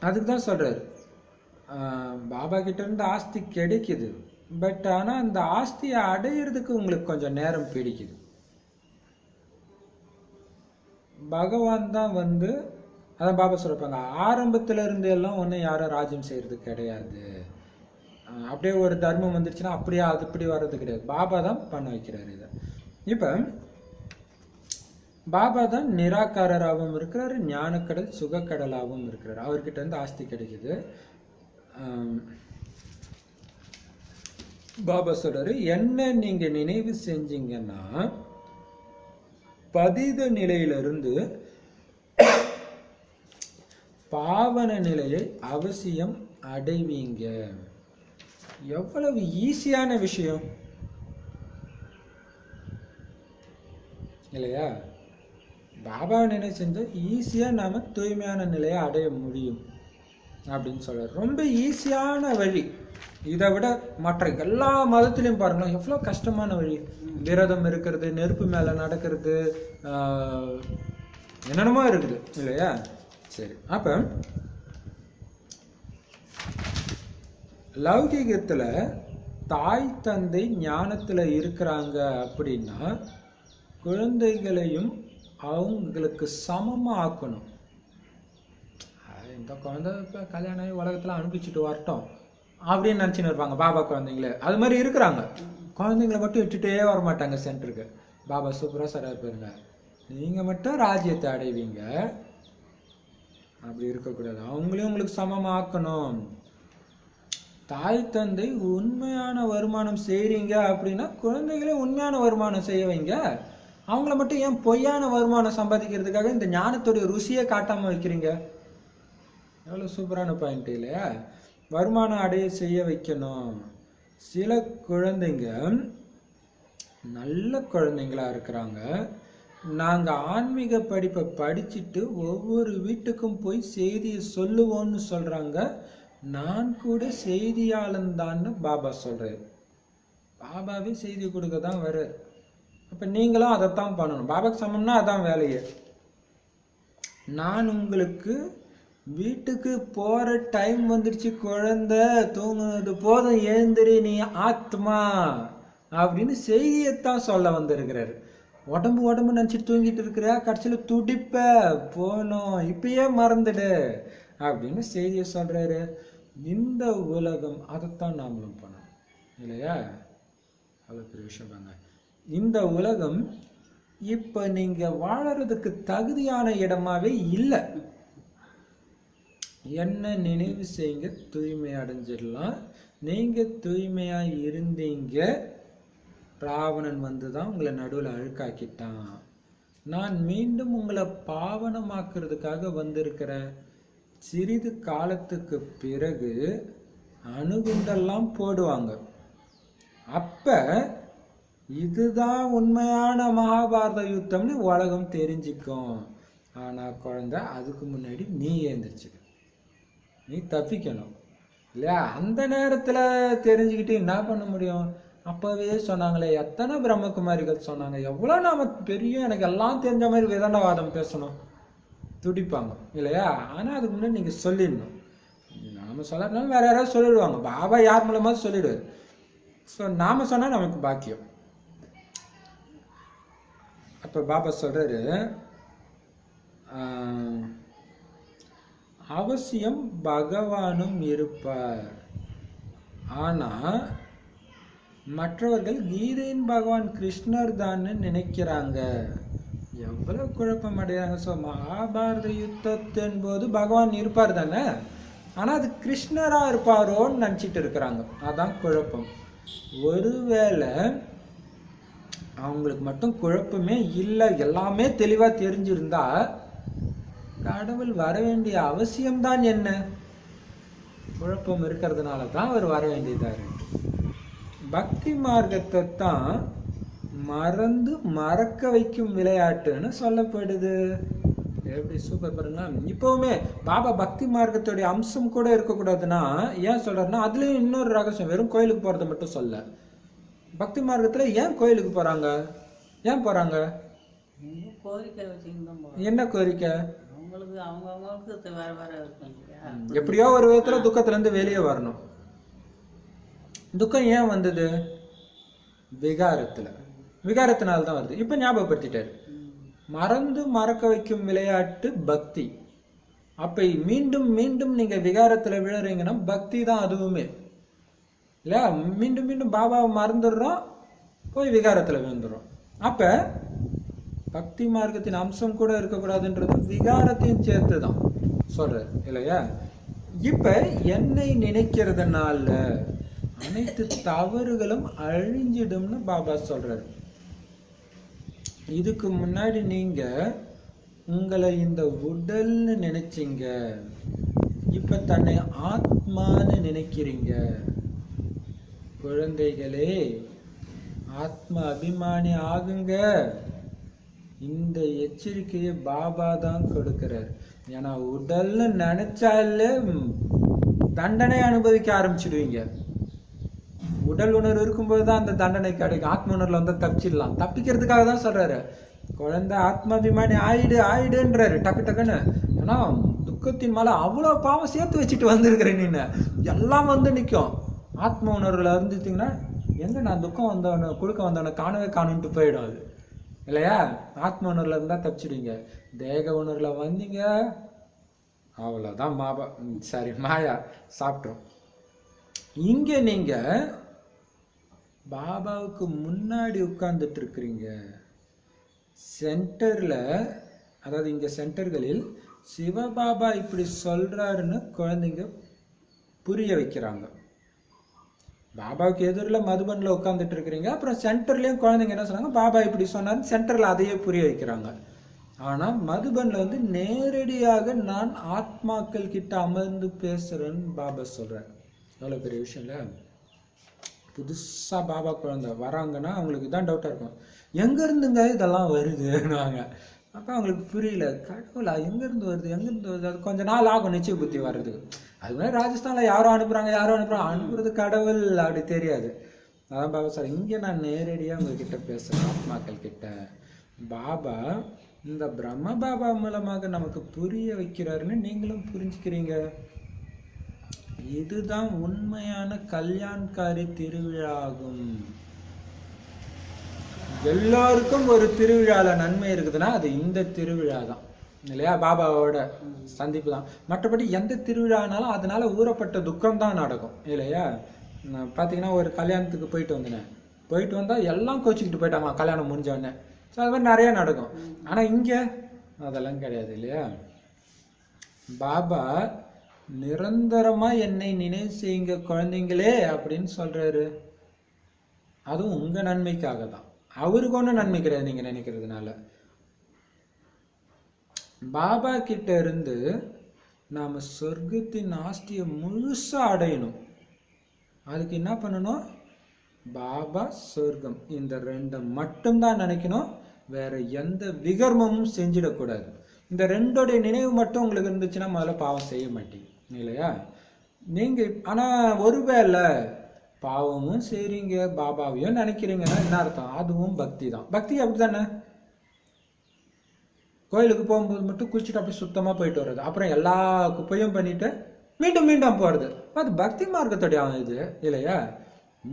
அதுக்கு தான் சொல்றாரு, பாபா கிட்ட இருந்து ஆஸ்தி கிடைக்குது. பட் ஆனா அந்த ஆஸ்தியை அடையிறதுக்கு உங்களுக்கு கொஞ்சம் நேரம் பிடிக்குது. பகவான் தான் அதான் பாபா சொல்றாங்க, ஆரம்பத்துல இருந்து எல்லாம் ஒன்னும் யாரும் ராஜ்யம் செய்யறது கிடையாது. அப்படியே ஒரு தர்மம் வந்துருச்சுன்னா அப்படியே அது இப்படி வர்றது கிடையாது. பாபா தான் பண்ண வைக்கிறாரு இதை. இப்ப பாபா தான் நிராகாரராகவும் இருக்கிறாரு, ஞானக்கடல் சுகக்கடலாகவும் இருக்கிறாரு. அவர்கிட்ட இருந்து ஆஸ்தி கிடைக்குது. பாபா சொல்றாரு, என்ன நீங்க நினைவு செஞ்சீங்கன்னா பதித நிலையிலிருந்து பாவன நிலையை அவசியம் அடைவீங்க. எவ்வளவு ஈஸியான விஷயம் இல்லையா? பாபாவை நினைவு செஞ்சா ஈஸியா நாம தூய்மையான நிலையை அடைய முடியும் அப்படின்னு சொல்றாரு. ரொம்ப ஈஸியான வழி. இதை விட மற்ற எல்லா மதத்திலையும் பாருங்களேன், எவ்வளவு கஷ்டமான வழி. விரதம் இருக்கிறது, நெருப்பு மேல நடக்கிறது, என்னென்னமோ இருக்குது இல்லையா? சரி, அப்ப லௌகிகத்துல தாய் தந்தை ஞானத்துல இருக்கிறாங்க அப்படின்னா குழந்தைகளையும் அவங்களுக்கு சமமா ஆக்கணும். இந்த குழந்தை இப்போ கல்யாணம் ஆகி உலகத்துல அனுப்பிச்சுட்டு வரட்டும் அப்படின்னு நினச்சின்னு இருப்பாங்க பாபா குழந்தைங்களே. அது மாதிரி இருக்கிறாங்க. குழந்தைங்களை மட்டும் விட்டுட்டே வர மாட்டாங்க சென்டருக்கு. பாபா சூப்பராக சொல்றாரு பாருங்க, நீங்கள் மட்டும் ராஜ்யத்தை அடைவீங்க, அப்படி இருக்கக்கூடாது, அவங்களையும் உங்களுக்கு சமமாக்கணும். தாய் தந்தை உண்மையான வருமானம் செய்கிறீங்க அப்படின்னா குழந்தைகளே உண்மையான வருமானம் செய்ய வைங்க. அவங்கள மட்டும் ஏன் பொய்யான வருமானம் சம்பாதிக்கிறதுக்காக இந்த ஞானத்துடைய ருசியை காட்டாமல் வைக்கிறீங்க? எவ்வளோ சூப்பரான பாயிண்ட் இல்லையா? வருமானம் அடைய செய்ய வைக்கணும். சில குழந்தைங்க நல்ல குழந்தைங்களா இருக்கிறாங்க. நாங்கள் ஆன்மீக படிப்பை படிச்சுட்டு ஒவ்வொரு வீட்டுக்கும் போய் செய்தியை சொல்லுவோன்னு சொல்கிறாங்க. நான் கூட செய்தியாளன்தான்னு பாபா சொல்கிறார். பாபாவே செய்தி கொடுக்க தான் வர்றார். அப்போ நீங்களும் அதைத்தான் பண்ணணும். பாபாக்கு சமம்னா அதான் வேலையே. நான் உங்களுக்கு வீட்டுக்கு போகிற டைம் வந்துடுச்சு, குழந்தை தூங்குனது போதும், எழுந்திரி நீ ஆத்மா அப்படின்னு செய்தியைத்தான் சொல்ல வந்திருக்கிறாரு. உடம்பு நினச்சிட்டு தூங்கிட்டு இருக்கிற, கடைசியில் துடிப்ப போகணும், இப்பயே மறந்துடு அப்படின்னு செய்தியை சொல்கிறாரு. இந்த உலகம் அதைத்தான் நாமளும் பண்ணணும் இல்லையா? அவ்வளோ பெரிய விஷயம் தாங்க. இந்த உலகம் இப்போ நீங்கள் வாழறதுக்கு தகுதியான இடமாவே இல்லை. என்ன நினைவு செய்யுங்க, தூய்மை அடைஞ்சிடலாம். நீங்கள் தூய்மையாக இருந்தீங்க, ராவணன் வந்து தான் உங்களை நடுவில் அழுக்காக்கிட்டான். நான் மீண்டும் உங்களை பாவனமாக்குறதுக்காக வந்திருக்கிறேன். சிறிது காலத்துக்கு பிறகு அணுகுண்டெல்லாம் போடுவாங்க. அப்போ இதுதான் உண்மையான மகாபாரத யுத்தம்னு உலகம் தெரிஞ்சுக்கும். ஆனால் குழந்தை, அதுக்கு முன்னாடி நீ எழுந்திரிச்சுக்க, நீ தப்பிக்கணும் இல்லையா? அந்த நேரத்தில் தெரிஞ்சுக்கிட்டு என்ன பண்ண முடியும்? அப்போவே சொன்னாங்களே, எத்தனை பிரம்மகுமாரிகள் சொன்னாங்க, எவ்வளோ நாம பெரிய எனக்கு எல்லாம் தெரிஞ்ச மாதிரி வேதாந்தவாதம் பேசணும், துடிப்பாங்க இல்லையா? ஆனால் அதுக்கு முன்னாடி நீங்கள் சொல்லிடணும். நாம் சொல்லறதுனால வேற யாராவது சொல்லிடுவாங்க. பாபா யார் மூலமாக சொல்லிடுவார். ஸோ நாம் சொன்னால் நமக்கு பாக்கியம். அப்போ பாபா சொல்கிறாரு, அவசியம் பகவானும் இருப்பார். ஆனால் மற்றவர்கள் கீதையின் பகவான் கிருஷ்ணர் தான் நினைக்கிறாங்க. எவ்வளோ குழப்பம் அடைகிறாங்க. ஸோ மகாபாரத யுத்தத்தின் போது பகவான் இருப்பார் தானே, ஆனால் அது கிருஷ்ணராக இருப்பாரோன்னு நினச்சிட்டு இருக்கிறாங்க. அதான் குழப்பம். ஒருவேளை அவங்களுக்கு மட்டும் குழப்பமே இல்லை, எல்லாமே தெளிவாக தெரிஞ்சிருந்தா கடவுள் வர வேண்டிய அவசியம்தான் என்ன? குழப்பம் இருக்கிறதுனால தான் அவர் வர வேண்டியதாக இருக்கு. பக்தி மார்க்கத்தை தான் மறக்க வைக்கும் விளையாட்டுன்னு சொல்லப்படுது. எப்படி சூப்பர் பாருங்களா? இப்பவுமே பாபா பக்தி மார்க்கத்துடைய அம்சம் கூட இருக்கக்கூடாதுன்னா ஏன் சொல்றாருன்னா, அதுலயும் இன்னொரு ரகசியம். வெறும் கோயிலுக்கு போறதை மட்டும் சொல்ல, பக்தி மார்க்கத்துல ஏன் கோயிலுக்கு போறாங்க? ஏன் போறாங்க? என்ன கோரிக்கை? எப்படியோ ஒரு விதத்துல துக்கத்துல இருந்து வெளியே வரணும். துக்கம் ஏன் வந்தது? விகாரத்தினால்தான் வருது. இப்ப ஞாபகப்படுத்திட்டாரு. மறக்க வைக்கும் விளையாட்டு பக்தி. அப்ப மீண்டும் மீண்டும் நீங்க விகாரத்துல விழுறீங்கன்னா பக்தி தான் அதுவுமே இல்லையா? மீண்டும் மீண்டும் பாபாவை மறந்துடுறோம், போய் விகாரத்துல விழுந்துடுறோம். அப்ப பக்தி மார்க்கத்தின் அம்சம் கூட இருக்கக்கூடாதுன்றது விகாரத்தையும் சேர்த்து தான் சொல்றாரு இல்லையா? இப்ப என்னை நினைக்கிறதுனால அனைத்து தவறுகளும் அழிஞ்சிடும்னு பாபா சொல்றாரு. இதுக்கு முன்னாடி நீங்க உங்களை இந்த உடல்னு நினைச்சீங்க, இப்ப தன்னை ஆத்மான்னு நினைக்கிறீங்க. குழந்தைகளே, ஆத்ம அபிமானி ஆகுங்க. இந்த எச்சரிக்கையை பாபா தான் கொடுக்கிறார். ஏன்னா உடல்னு நினைச்சாலே தண்டனை அனுபவிக்க ஆரம்பிச்சிடுவீங்க. உடல் உணர்வு இருக்கும்போது தான் அந்த தண்டனை கிடைக்கும். ஆத்ம உணர்வுல வந்து தப்பிச்சிடலாம். தப்பிக்கிறதுக்காக தான் சொல்றாரு, குழந்தை ஆத்மாபிமானி ஆயிடுன்றாரு டக்குன்னு. ஏன்னா துக்கத்தின் மேல அவ்வளோ பாவம் சேர்த்து வச்சுட்டு வந்திருக்கிறேன். நீங்க எல்லாம் வந்து நிற்கும். ஆத்ம உணர்வுல இருந்துட்டீங்கன்னா எங்க நான் துக்கம் வந்தவனை கொடுக்க வந்தவனை காணவே காணுன்ட்டு போயிடும். அது இல்லையா? ஆத்ம உணர்வுல இருந்தா தப்பிச்சிடுவீங்க. தேக உணர்வுல வந்தீங்க, அவ்வளவுதான் மாயா சாப்பிட்டோம். இங்க நீங்க பாபாவுக்கு முன்னாடி உட்கார்ந்துட்டு இருக்கிறீங்க. சென்டர்ல, அதாவது இங்க சென்டர்களில் சிவபாபா இப்படி சொல்றாருன்னு குழந்தைங்க புரிய வைக்கிறாங்க. பாபாவுக்கு எதிரில் மதுபன்ல உட்காந்துட்டு இருக்கிறீங்க. அப்புறம் சென்டர்லயும் குழந்தைங்க என்ன சொன்னாங்க, பாபா இப்படி சொன்னாரு, சென்டர்ல அதையே புரிய வைக்கிறாங்க. ஆனா மதுபன்ல வந்து நேரடியாக நான் ஆத்மாக்கள் கிட்ட அமர்ந்து பேசுறேன்னு பாபா சொல்றாரு. எவ்வளவு பெரிய விஷயம் இல்ல? புதுசா பாபா குழந்தை வராங்கன்னா அவங்களுக்கு இதான் டவுட்டா இருக்கும், எங்க இருந்துங்க இதெல்லாம் வருதுன்னுவாங்க. அப்ப அவங்களுக்கு புரியல, கடவுளா எங்க இருந்து வருது. அது கொஞ்ச நாள் ஆகும் நிச்சய புத்தி வர்றதுக்கு. அது மாதிரி ராஜஸ்தான்ல யாரோ அனுப்புறாங்க, அனுப்புறது கடவுள் அப்படி தெரியாது. அதான் பாபா சார், இங்க நான் நேரடியா உங்ககிட்ட பேசுறேன், ஆத்மாக்கள் கிட்ட. பாபா இந்த பிரம்ம பாபா மூலமாக நமக்கு புரிய வைக்கிறாருன்னு நீங்களும் புரிஞ்சுக்கிறீங்க. இதுதான் உண்மையான கல்யாண்காரி திருவிழா ஆகும். எல்லாருக்கும் ஒரு திருவிழால நன்மை இருக்குதுன்னா அது இந்த திருவிழா தான், இல்லையா? பாபாவோட சந்திப்பு தான். மற்றபடி எந்த திருவிழானாலும் அதனால ஊறப்பட்ட துக்கம் தான் நடக்கும், இல்லையா? பார்த்தீங்கன்னா ஒரு கல்யாணத்துக்கு போயிட்டு வந்தா எல்லாம் கோச்சிக்கிட்டு போயிட்டாங்க கல்யாணம் முடிஞ்ச உடனே. ஸோ அது மாதிரி நிறைய நடக்கும். ஆனா இங்க அதெல்லாம் கிடையாது, இல்லையா? பாபா நிரந்தரமா என்னை நினைவு செய்யுங்க குழந்தைங்களே அப்படின்னு சொல்றாரு. அதுவும் உங்க நன்மைக்காக தான், அவருக்கு ஒன்றும் நன்மை கிடையாது நீங்க நினைக்கிறதுனால. பாபா கிட்ட இருந்து நாம சொர்க்கத்தின் ஆஸ்தியை முழுசா அடையணும். அதுக்கு என்ன பண்ணணும்? பாபா, சொர்க்கம், இந்த ரெண்டை மட்டும்தான் நினைக்கணும். வேற எந்த விகர்மமும் செஞ்சிடக்கூடாது. இந்த ரெண்டோடைய நினைவு மட்டும் உங்களுக்கு இருந்துச்சுன்னா முதல்ல பாவம் செய்ய மாட்டீங்க, இல்லையா? நீங்க ஆனா ஒருவேளை பாவமும் செய்றீங்க, பாபாவையும் நினைக்கிறீங்கன்னா என்ன அர்த்தம்? அதுவும் பக்தி தான். பக்தி அப்படித்தானே? கோயிலுக்கு போகும்போது மட்டும் குளிச்சுட்டு அப்படியே சுத்தமா போயிட்டு வர்றது, அப்புறம் எல்லா குப்பையும் பண்ணிட்டு மீண்டும் மீண்டும் போறது, அது பக்தி மார்க்கத்துடைய இது, இல்லையா?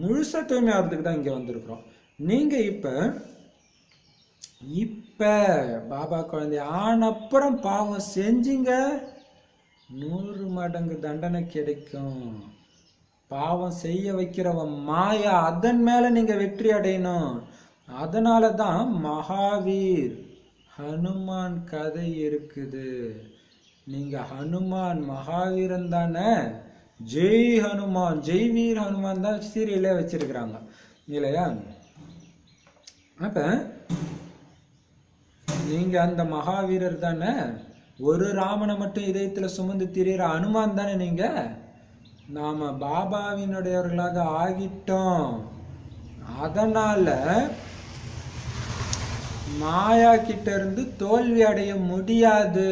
முழுசா தூய்மை ஆகிறதுக்கு தான் இங்க வந்திருக்கிறோம். நீங்க இப்ப பாபா குழந்தை ஆனப்புறம் பாவம் செஞ்சீங்க, 100 மடங்கு தண்டனை கிடைக்கும். பாவம் செய்ய வைக்கிறவன் மாயா, அதன் மேல நீங்க வெற்றி அடையணும். அதனாலதான் மகாவீர் ஹனுமான் கதை இருக்குது. நீங்க ஹனுமான் மகாவீரன் தானே? ஜெய் ஹனுமான், ஜெய் வீர் ஹனுமான் தான் சீரியலே வச்சிருக்கிறாங்க, இல்லையா? அப்ப நீங்க அந்த மகாவீரர் தானே? ஒரு ராமனை மட்டும் இதயத்துல சுமந்து திரியிற ஹனுமான் தானே நீங்க? நாம பாபாவினுடையவர்களாக ஆகிட்டோம். அதனால மாயா கிட்ட இருந்து தோல்வி அடைய முடியாது.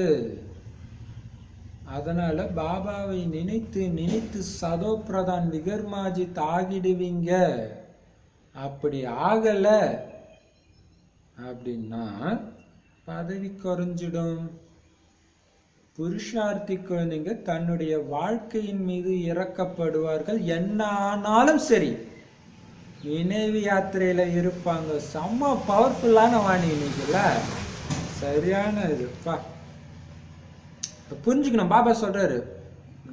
அதனால பாபாவை நினைத்து நினைத்து சதோ பிரதான் விகர்மாஜித் ஆகிடுவீங்க. அப்படி ஆகல அப்படின்னா பதவி குறைஞ்சிடும். புருஷார்த்தி குழந்தைங்க தன்னுடைய வாழ்க்கையின் மீது இறக்கப்படுவார்கள். என்ன ஆனாலும் சரி நினைவு யாத்திரையில இருப்பாங்க. செம்ம பவர்ஃபுல்லான வாணி இன்னைக்குல, சரியான இதுப்பா. புரிஞ்சுக்கணும். பாபா சொல்றாரு,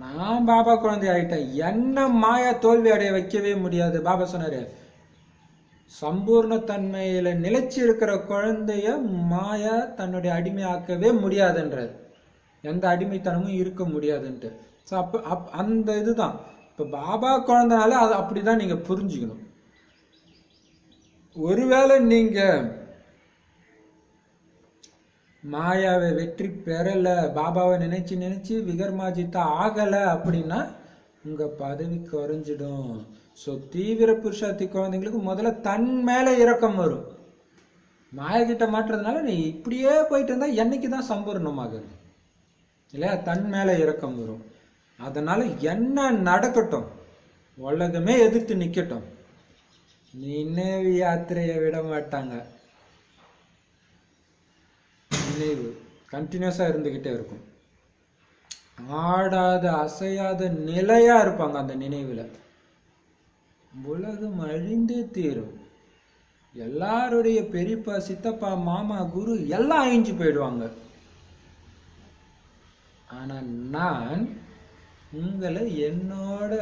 நான் பாபா குழந்தை ஆயிட்டேன், என்ன மாயா தோல்வி அடைய வைக்கவே முடியாது. பாபா சொன்னாரு, சம்பூர்ண தன்மையில நிலைச்சி இருக்கிற குழந்தைய மாயா தன்னுடைய அடிமையாக்கவே முடியாதுன்றார். எந்த அடிமைத்தனமும் இருக்க முடியாதுன்ட்டு. ஸோ அந்த இதுதான் இப்ப பாபா குழந்தைனால அது அப்படிதான் நீங்க புரிஞ்சுக்கணும். ஒருவேளை நீங்க மாயாவை வெற்றி பெறல, பாபாவை நினைச்சு நினைச்சு விகர்மாஜித்தா ஆகல அப்படின்னா உங்க பதவி குறைஞ்சிடும். ஸோ தீவிர புருஷார்த்தி குழந்தைங்களுக்கு முதல்ல தன் மேல இரக்கம் வரும். மாயகிட்ட மாற்றுறதுனால நீ இப்படியே போயிட்டு இருந்தா என்னைக்குதான் சம்பூர்ணமாகுது, இல்லையா? தன் மேல இரக்கம் வரும். அதனால என்ன நடக்கட்டும், உலகமே எதிர்த்து நிக்கட்டும், நினைவு யாத்திரையை விட மாட்டாங்க. நினைவு கண்டினியூஸா இருந்துகிட்டே இருக்கும். ஆடாத அசையாத நிலையா இருப்பாங்க அந்த நினைவுல. உலகம் அழிந்தே தீரும். எல்லாருடைய பெரியப்பா, சித்தப்பா, மாமா, குரு எல்லாம் அழிஞ்சு போயிடுவாங்க. ஆனா நான் உங்களை என்னோட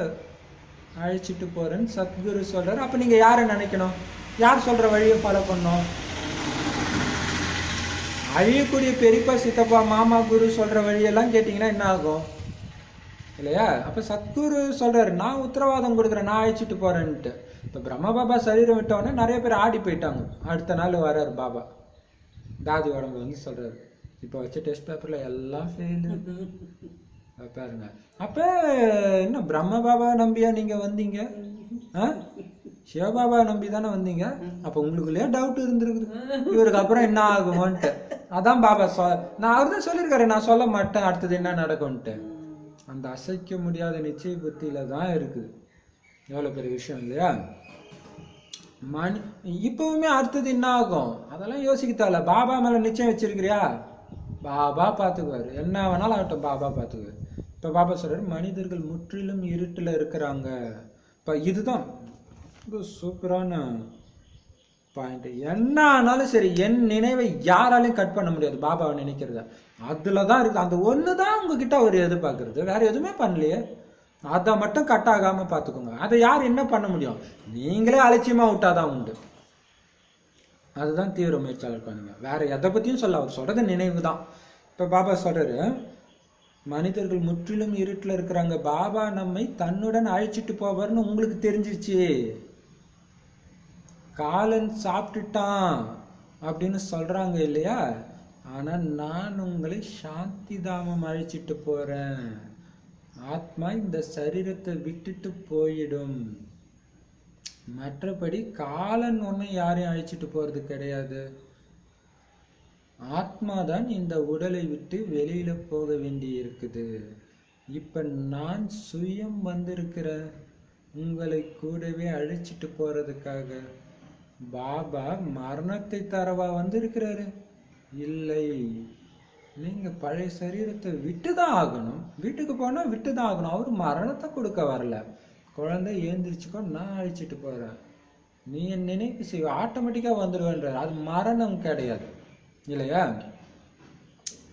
அழைச்சிட்டு போறேன்னு சத்குரு சொல்றாரு. அப்ப நீங்க யாரை நினைக்கணும்? யார் சொல்ற வழியை ஃபாலோ பண்ணணும்? அழியக்கூடிய பெரியப்பா, சித்தப்பா, மாமா, குரு சொல்ற வழியெல்லாம் கேட்டீங்கன்னா என்ன ஆகும் இல்லையா? அப்ப சத்குரு சொல்றாரு, நான் உத்தரவாதம் கொடுக்குறேன், நான் அழைச்சிட்டு போறேன்ட்டு. இப்ப பிரம்ம பாபா சரீரம் விட்டவொடனே நிறைய பேர் ஆடி போயிட்டாங்க. அடுத்த நாள் வர்றாரு பாபா, தாதி உடம்பு வந்து சொல்றாரு, இப்ப வச்ச டெஸ்ட் பேப்பர்ல எல்லாம் ஃபெயிலு பாருங்க. அப்ப என்ன பிரம்ம பாபா நம்பியா நீங்க வந்தீங்க? சிவபாபா நம்பி தானே வந்தீங்க. அப்ப உங்களுக்குள்ளே டவுட் இருந்திருக்குது, இவருக்கு அப்புறம் என்ன ஆகுமோன்ட்டு. அதான் பாபா நான் அவர் தான் சொல்லியிருக்காரு, நான் சொல்ல மாட்டேன் அடுத்தது என்ன நடக்கும்ட்டு. அந்த அசைக்க முடியாத நிச்சய புத்தியில தான் இருக்குது. எவ்வளவு பெரிய விஷயம் இல்லையா? இப்பவுமே அடுத்தது என்ன ஆகும் அதெல்லாம் யோசிக்க தேவையில்ல. பாபா மேல நிச்சயம் வச்சிருக்கிறியா, பாபா பார்த்துக்குவாரு. என்ன வேணாலும் ஆகட்டும், பாபா பார்த்துக்குவாரு. இப்ப பாபா சொல்றாரு, மனிதர்கள் முற்றிலும் இருட்டுல இருக்கிறாங்க. இப்ப இதுதான் சூப்பரான பாயிண்ட். என்ன ஆனாலும் சரி, என் நினைவை யாராலையும் கட் பண்ண முடியாது. பாபாவை நினைக்கிறத அதுலதான் இருக்கு. அந்த ஒண்ணுதான் உங்ககிட்ட அவர் எதிர்பார்க்கறது, வேற எதுவுமே பண்ணலையே. அதை மட்டும் கட் ஆகாம பாத்துக்கோங்க. அதை யார் என்ன பண்ண முடியும்? நீங்களே அலட்சியமா விட்டாதான் உண்டு. அதுதான் தீவிர முயற்சியாளர் பண்ணுங்க. வேற எதை பத்தியும் சொல்ல, அவர் சொல்றது நினைவு தான். இப்ப பாபா சொல்றாரு, மனிதர்கள் முற்றிலும் இருட்டுல இருக்கிறாங்க, பாபா நம்மை தன்னுடன் அழைச்சிட்டு போவார்னு உங்களுக்கு தெரிஞ்சிச்சு. காலன் சாப்பிட்டுட்டான் அப்படின்னு சொல்றாங்க இல்லையா? ஆனா நான் உங்களை சாந்தி தாமம் அழைச்சிட்டு போறேன். ஆத்மா இந்த சரீரத்தை விட்டுட்டு போயிடும். மற்றபடி காலன் ஒண்ணு யாரையும் அழைச்சிட்டு போறது கிடையாது. ஆத்மாதான் இந்த உடலை விட்டு வெளியில போக வேண்டி இருக்குது. இப்ப நான் சுயம் வந்திருக்கிற உங்களை கூடவே அழைச்சிட்டு போறதுக்காக. பாபா மரணத்தை தரவா வந்திருக்கிறாரு? இல்லை, நீங்க பழைய சரீரத்தை விட்டுதான் ஆகணும். வீட்டுக்கு போனா விட்டுதான் ஆகணும். அவரு மரணத்தை கொடுக்க வரல. குழந்தை ஏந்திரிச்சுக்கோ, நான் அழைச்சிட்டு போறேன், நீ என் நினைப்பு செய்வ, ஆட்டோமேட்டிக்கா வந்துடுவேன்ற. அது மரணம் கிடையாது இல்லையா?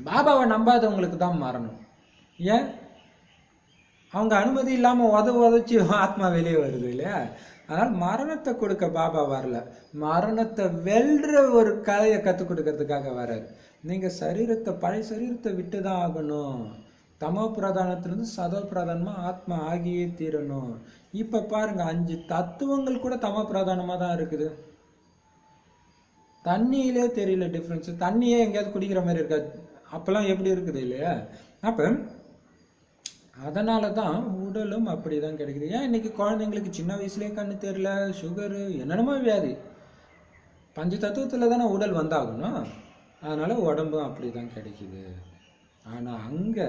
பாபாவை நம்பாதவங்களுக்கு தான் மரணம். ஏன்? அவங்க அனுமதி இல்லாம உதச்சி ஆத்மா வெளியே வருது இல்லையா? அதனால மரணத்தை கொடுக்க பாபா வரல, மரணத்தை வெல்ற ஒரு கலையை கத்துக் கொடுக்கறதுக்காக வர்றாரு. நீங்க சரீரத்தை, பழைய சரீரத்தை விட்டுதான் ஆகணும். தமோ பிரதானத்திலிருந்து சதோ பிரதானமா ஆத்மா ஆகியே தீரணும். இப்ப பாருங்க, 5 தத்துவங்கள் கூட தமோ பிரதானமா தான் இருக்குது. தண்ணியிலே தெரியல டிஃபரன்ஸ். தண்ணியே எங்கேயாவது குடிக்கிற மாதிரி இருக்காது, அப்பெல்லாம் எப்படி இருக்குது இல்லையா? அப்ப அதனாலதான் உடலும் அப்படிதான் கிடைக்குது. ஏன் இன்னைக்கு குழந்தைங்களுக்கு சின்ன வயசுலயே கண்ணு தெரியல, சுகரு, என்னென்னமோ வியாதி. 5 தத்துவத்துல தானே உடல் வந்தாகணும். அதனால உடம்பும் அப்படிதான் கிடைக்குது. ஆனா அங்க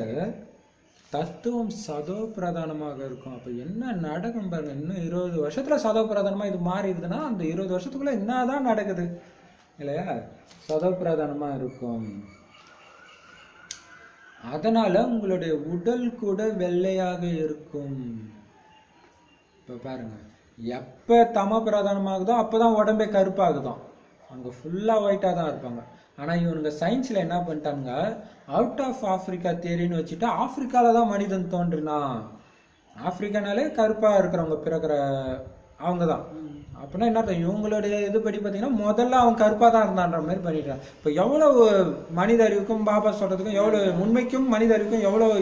தத்துவம் சதோ பிரதானமாக இருக்கும். அப்ப என்ன நடக்கும் பாருங்க. இன்னும் 20 வருஷத்துல சதோ பிரதானமா இது மாறிடுதுன்னா, அந்த 20 வருஷத்துக்குள்ள என்னதான் நடக்குது இல்லையா? சதோ பிரதானமா இருக்கும். அதனால உங்களுடைய உடல் கூட வெள்ளையாக இருக்கும். இப்ப பாருங்க, எப்ப தம பிரதானமாகுதோ அப்பதான் உடம்பே கருப்பாகுதான். அங்க ஃபுல்லா ஒயிட்டா தான் இருப்பாங்க. ஆனா இவனுங்க சயின்ஸ்ல என்ன பண்ணிட்டாங்க, அவுட் ஆஃப் ஆப்பிரிக்கா தியரின்னு வச்சுட்டு ஆப்பிரிக்கால தான் மனிதன் தோன்றுனா. ஆப்பிரிக்கானாலே கருப்பா இருக்கிறவங்க பிறக்கிற அவங்க தான். அப்படின்னா என்ன அர்த்தம்? இவங்களுடைய இதுபடி பார்த்தீங்கன்னா முதல்ல அவன் கருப்பா தான் இருந்தான்ற மாதிரி பண்ணிட்டான். இப்போ எவ்வளவு மனித அறிவுக்கும் பாபா சொல்றதுக்கும், எவ்வளவு உண்மைக்கும் மனித அறிவுக்கும் எவ்வளவு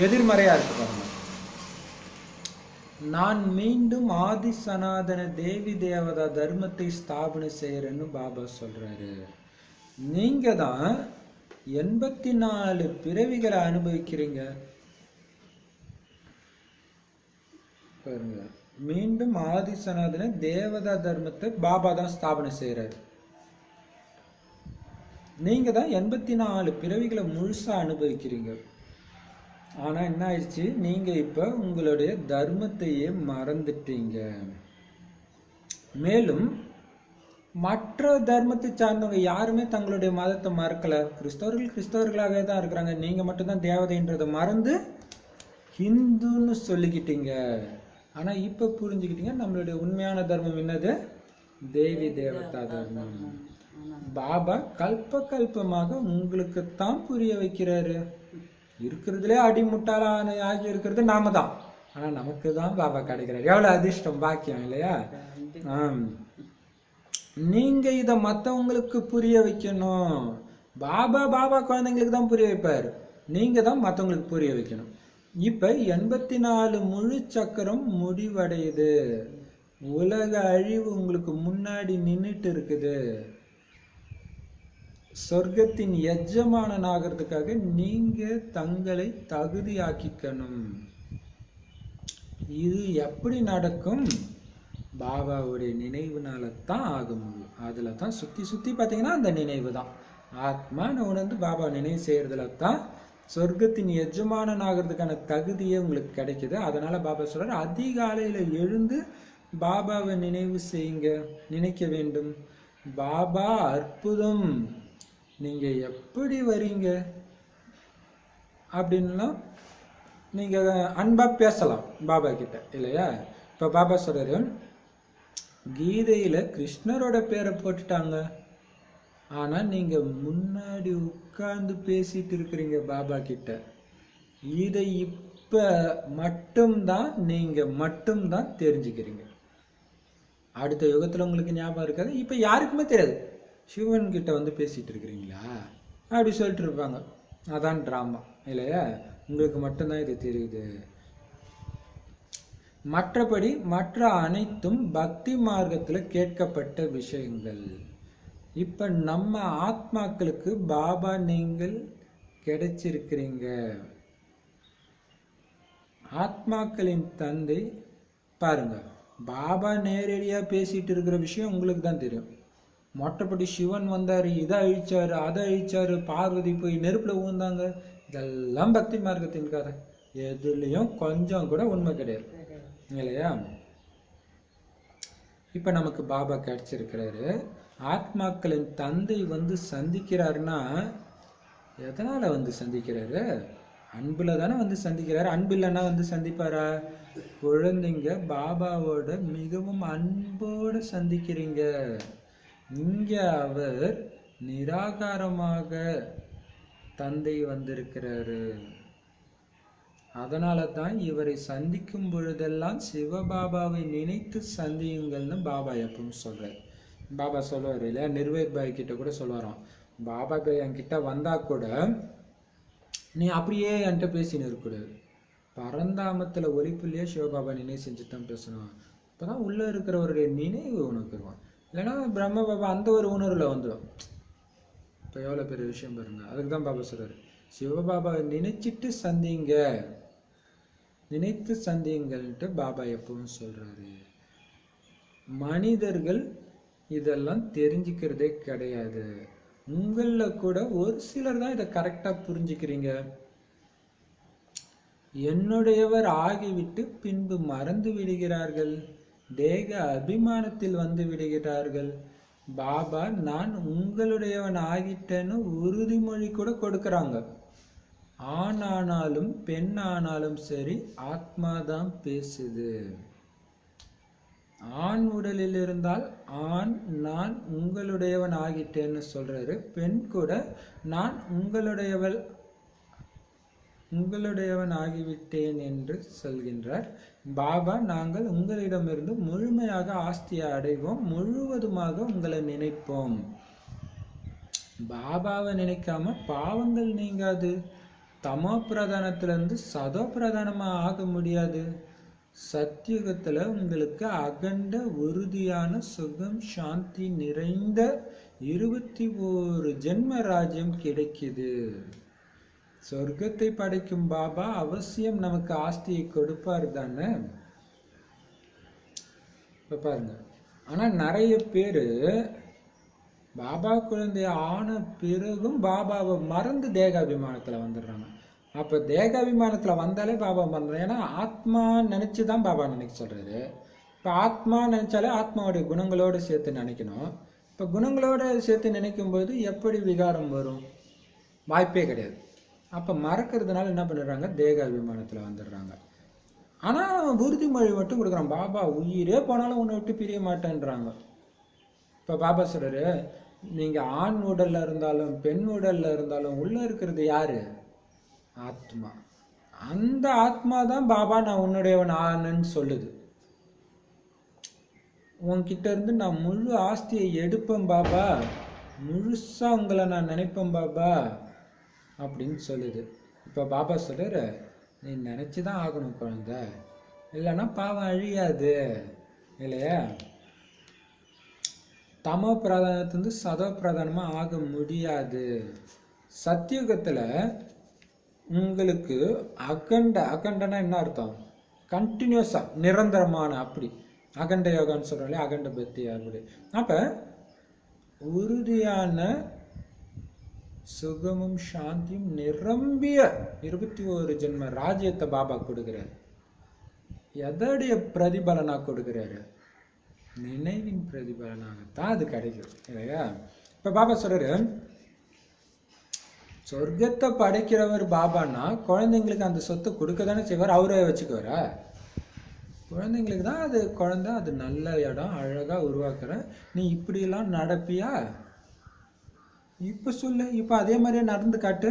எதிர்மறையா இருக்கு பாருங்க. நான் மீண்டும் ஆதி சனாதன தேவி தேவதா தர்மத்தை ஸ்தாபனை செய்யறேன்னு பாபா சொல்றாரு. நீங்க தான் 84 பிறவிகளை அனுபவிக்கிறீங்க பாருங்க. மீண்டும் ஆதி சனாதன தேவதா தர்மத்தை பாபா தான் ஸ்தாபனை செய்யறாரு. நீங்க தான் 84 பிறவிகளை முழுசா அனுபவிக்கிறீங்க. ஆனா என்ன ஆயிடுச்சு, நீங்க இப்ப உங்களுடைய தர்மத்தையே மறந்துட்டீங்க. மேலும் மற்ற தர்மத்தை சார்ந்தவங்க யாருமே தங்களுடைய மதத்தை மறக்கல. கிறிஸ்தவர்கள் கிறிஸ்தவர்களாகவே தான் இருக்கிறாங்க. நீங்க மட்டும்தான் தேவதைன்றதை மறந்து ஹிந்துன்னு சொல்லிக்கிட்டீங்க. ஆனா இப்ப புரிஞ்சுக்கிட்டீங்க நம்மளுடைய உண்மையான தர்மம் என்னது, தேவி தேவதா தர்மம். பாபா கல்ப கல்பமாக உங்களுக்குத்தான் புரிய வைக்கிறாரு. இருக்கிறதுலே அடிமுட்டாளான ஆகி இருக்கிறது நாம தான். ஆனா நமக்கு தான் பாபா கிடைக்கிறாரு. எவ்வளவு அதிர்ஷ்டம், பாக்கியம் இல்லையா? நீங்க இத மத்தவங்களுக்கு புரிய வைக்கணும். பாபா பாபா குழந்தைங்களுக்கு தான் புரிய வைப்பாரு. நீங்க தான் மத்தவங்களுக்கு புரிய வைக்கணும். இப்ப 84 முழு சக்கரம் முடிவடையுது. உலக அழிவு உங்களுக்கு முன்னாடி நின்றுட்டு இருக்குது. சொர்க்கத்தின் எஜமானன் ஆகிறதுக்காக நீங்க தங்களை தகுதியாக்கிக்கணும். இது எப்படி நடக்கும்? பாபாவுடைய நினைவுனால தான் ஆக முடியும். அதுல தான் சுத்தி சுத்தி பார்த்தீங்கன்னா அந்த நினைவு தான். ஆத்மான்னு உணர்ந்து பாபா நினைவு செய்யறதுல தான் சொர்க்கத்தின் எஜமானன் ஆகிறதுக்கான தகுதியே உங்களுக்கு கிடைக்குது. அதனால பாபா சொல்றாரு, அதிகாலையில எழுந்து பாபாவை நினைவு செய்யுங்க, நினைக்க வேண்டும். பாபா அற்புதம், நீங்க எப்படி வரீங்க அப்படின்லாம் நீங்க அன்பா பேசலாம் பாபா கிட்ட இல்லையா? இப்ப பாபா சொல்றாரு, கீதையில கிருஷ்ணரோட பேரை போட்டுட்டாங்க, ஆனா நீங்க முன்னாடி உட்கார்ந்து பேசிட்டு இருக்கிறீங்க பாபா கிட்ட. இதை இப்ப மட்டும்தான் நீங்க மட்டும்தான் தெரிஞ்சுக்கிறீங்க. அடுத்த யுகத்துல உங்களுக்கு ஞாபகம் இருக்காது. இப்ப யாருக்குமே தெரியாது சிவன் கிட்ட வந்து பேசிட்டு இருக்கிறீங்களா அப்படி சொல்லிட்டு இருப்பாங்க. அதான் டிராமா இல்லையா? உங்களுக்கு மட்டும்தான் இது தெரியுது. மற்றபடி மற்ற அனைத்தும் பக்தி மார்க்கத்துல கேட்கப்பட்ட விஷயங்கள். இப்ப நம்ம ஆத்மாக்களுக்கு பாபா நீங்கள் கிடைச்சிருக்கிறீங்க. ஆத்மாக்களின் தந்தை பாருங்க, பாபா நேரடியா பேசிட்டு இருக்கிற விஷயம் உங்களுக்கு தான் தெரியும். மற்றபடி சிவன் வந்தாரு, இதை அழிச்சாரு, அதை அழிச்சாரு, பார்வதி போய் நெருப்புல ஊந்தாங்க, இதெல்லாம் பக்தி மார்க்கத்தின் கதை. எதுலயும் கொஞ்சம் கூட உண்மை கிடையாது இல்லையா? இப்ப நமக்கு பாபா கிடைச்சிருக்கிறாரு. ஆத்மாக்களின் தந்தை வந்து சந்திக்கிறாருன்னா எதனால வந்து சந்திக்கிறாரு? அன்புல தானே வந்து சந்திக்கிறாரு. அன்பு இல்லைன்னா வந்து சந்திப்பாரா? குழந்தைங்க பாபாவோட மிகவும் அன்போடு சந்திக்கிறீங்க. இங்க அவர் நிராகாரமாக தந்தை வந்திருக்கிறாரு. அதனால தான் இவரை சந்திக்கும் பொழுதெல்லாம் சிவபாபாவை நினைத்து சந்தியுங்கள்னு பாபா எப்பவும் சொல்றாரு. பாபா சொல்லுவாரு இல்லையா, நிர்வேத் பாய் கிட்ட கூட சொல்லுவாராம், பாபா பாய் என்கிட்ட வந்தா கூட நீ அப்படியே என்கிட்ட பேசின்னு இருக்கக்கூடாது, பரந்தாமத்துல ஒலிப்புலையே சிவபாபா நினைவு செஞ்சுதான் பேசணும். அப்பதான் உள்ள இருக்கிறவருடைய நினைவு உனக்கு வருவான். இல்லைன்னா பிரம்ம பாபா அந்த ஒரு உணர்வுல வந்துடும். இப்போ எவ்வளோ பெரிய விஷயம் பாருங்க. அதுக்கு தான் பாபா சொல்றாரு, சிவபாபாவை நினைச்சிட்டு சந்திங்க, நினைத்து சந்திங்கள்ட்டு பாபா எப்பவும் சொல்றாரு. மனிதர்கள் இதெல்லாம் தெரிஞ்சுக்கிறதே கிடையாது. உங்கள கூட ஒரு சிலர் தான் இதை கரெக்டா புரிஞ்சுக்கிறீங்க. என்னுடையவர் ஆகிவிட்டு பின்பு மறந்து விடுகிறார்கள், தேக அபிமானத்தில் வந்து விடுகிறார்கள். பாபா நான் உங்களுடையவன் ஆகிட்டேன்னு உறுதிமொழி கூட கொடுக்கறாங்க. ஆண் ஆனாலும் பெண் ஆனாலும் சரி, ஆத்மாதான் பேசுது. ஆண் உடலில் இருந்தால் ஆண் நான் உங்களுடையவன் ஆகிட்டேன்னு சொல்றாரு. பெண் கூட நான் உங்களுடையவன் ஆகிவிட்டேன் என்று சொல்கின்றார். பாபா நாங்கள் உங்களிடமிருந்து முழுமையாக ஆஸ்தியை அடைவோம், முழுவதுமாக உங்களை நினைப்போம். பாபாவை நினைக்காம பாவங்கள் நீங்காது. தமோ பிரதானத்திலிருந்து சதோ பிரதானமா ஆக முடியாது. சத்தியுகத்துல உங்களுக்கு அகண்ட உறுதியான சுகம் சாந்தி நிறைந்த 21 ஜென்ம ராஜ்யம் கிடைக்குது. சொர்க்கத்தை படைக்கும் பாபா அவசியம் நமக்கு ஆஸ்தியை கொடுப்பார் தானே. இப்ப பாருங்க, ஆனா நிறைய பேரு பாபா குழந்தை ஆன பிறகும் பாபாவை மறந்து தேகாபிமானத்துல வந்துடுறாங்க. அப்ப தேகாபிமானத்துல வந்தாலே பாபா மறந்துடும். ஏன்னா ஆத்மா நினைச்சுதான் பாபா நினைக்க சொல்றாரு. இப்ப ஆத்மா நினைச்சாலே ஆத்மாவுடைய குணங்களோடு சேர்த்து நினைக்கணும். இப்ப குணங்களோட சேர்த்து நினைக்கும் போது எப்படி விகாரம் வரும்? வாய்ப்பே கிடையாது. அப்ப மறக்கிறதுனால என்ன பண்ணிடுறாங்க, தேகாபிமானத்துல வந்துடுறாங்க. ஆனா உறுதிமொழி மட்டும் கொடுக்குறான், பாபா உயிரே போனாலும் உன்னை விட்டு பிரிய மாட்டேன்றாங்க. இப்போ பாபா சொல்றாரு, நீங்க ஆண் உடல்ல இருந்தாலும் பெண் உடல்ல இருந்தாலும் உள்ள இருக்கிறது யாரு? ஆத்மா. அந்த ஆத்மா தான் பாபா நான் உன்னுடையவன் ஆனன்னு சொல்லுது. உன்கிட்ட இருந்து நான் முழு ஆஸ்தியை எடுப்பேன் பாபா, முழுசா உங்களை நான் நினைப்பேன் பாபா அப்படின்னு சொல்லுது. இப்போ பாபா சொல்றாரு, நீ நினைச்சுதான் ஆகணும் குழந்தை, இல்லைன்னா பாவம் அழியாது இல்லையா? தமோ பிரதானத்திலிருந்து சதோ பிரதானமா ஆக முடியாது. சத்தியுகத்துல உங்களுக்கு அகண்டனா என்ன அர்த்தம்? கண்டினியூஸா, நிரந்தரமான, அப்படி அகண்ட யோகான்னு சொல்றோம் இல்லையா, அகண்ட பக்தி அப்படி. அப்ப உறுதியான சுகமும் சாந்தியும் நிரம்பிய 21 ஜென்ம ராஜ்யத்தை பாபா கொடுக்கிறார். எதோடைய பிரதிபலனா கொடுக்கிறாரு? நினைவின் பிரதிபலனாகத்தான் அது கிடைக்கும் இல்லையா? இப்ப பாபா சொல்றாரு, சொர்க்கத்தை படைக்கிறவர் பாபான்னா குழந்தைங்களுக்கு அந்த சொத்தை கொடுக்க தானே செய்வார், அவரே வச்சுக்குவாரா? குழந்தைங்களுக்கு தான் அது குழந்தை, அது நல்ல இடம், அழகா உருவாக்குற, நீ இப்படி எல்லாம் நடப்பியா? இப்ப சொல்லு, இப்ப அதே மாதிரியே நடந்து காட்டு,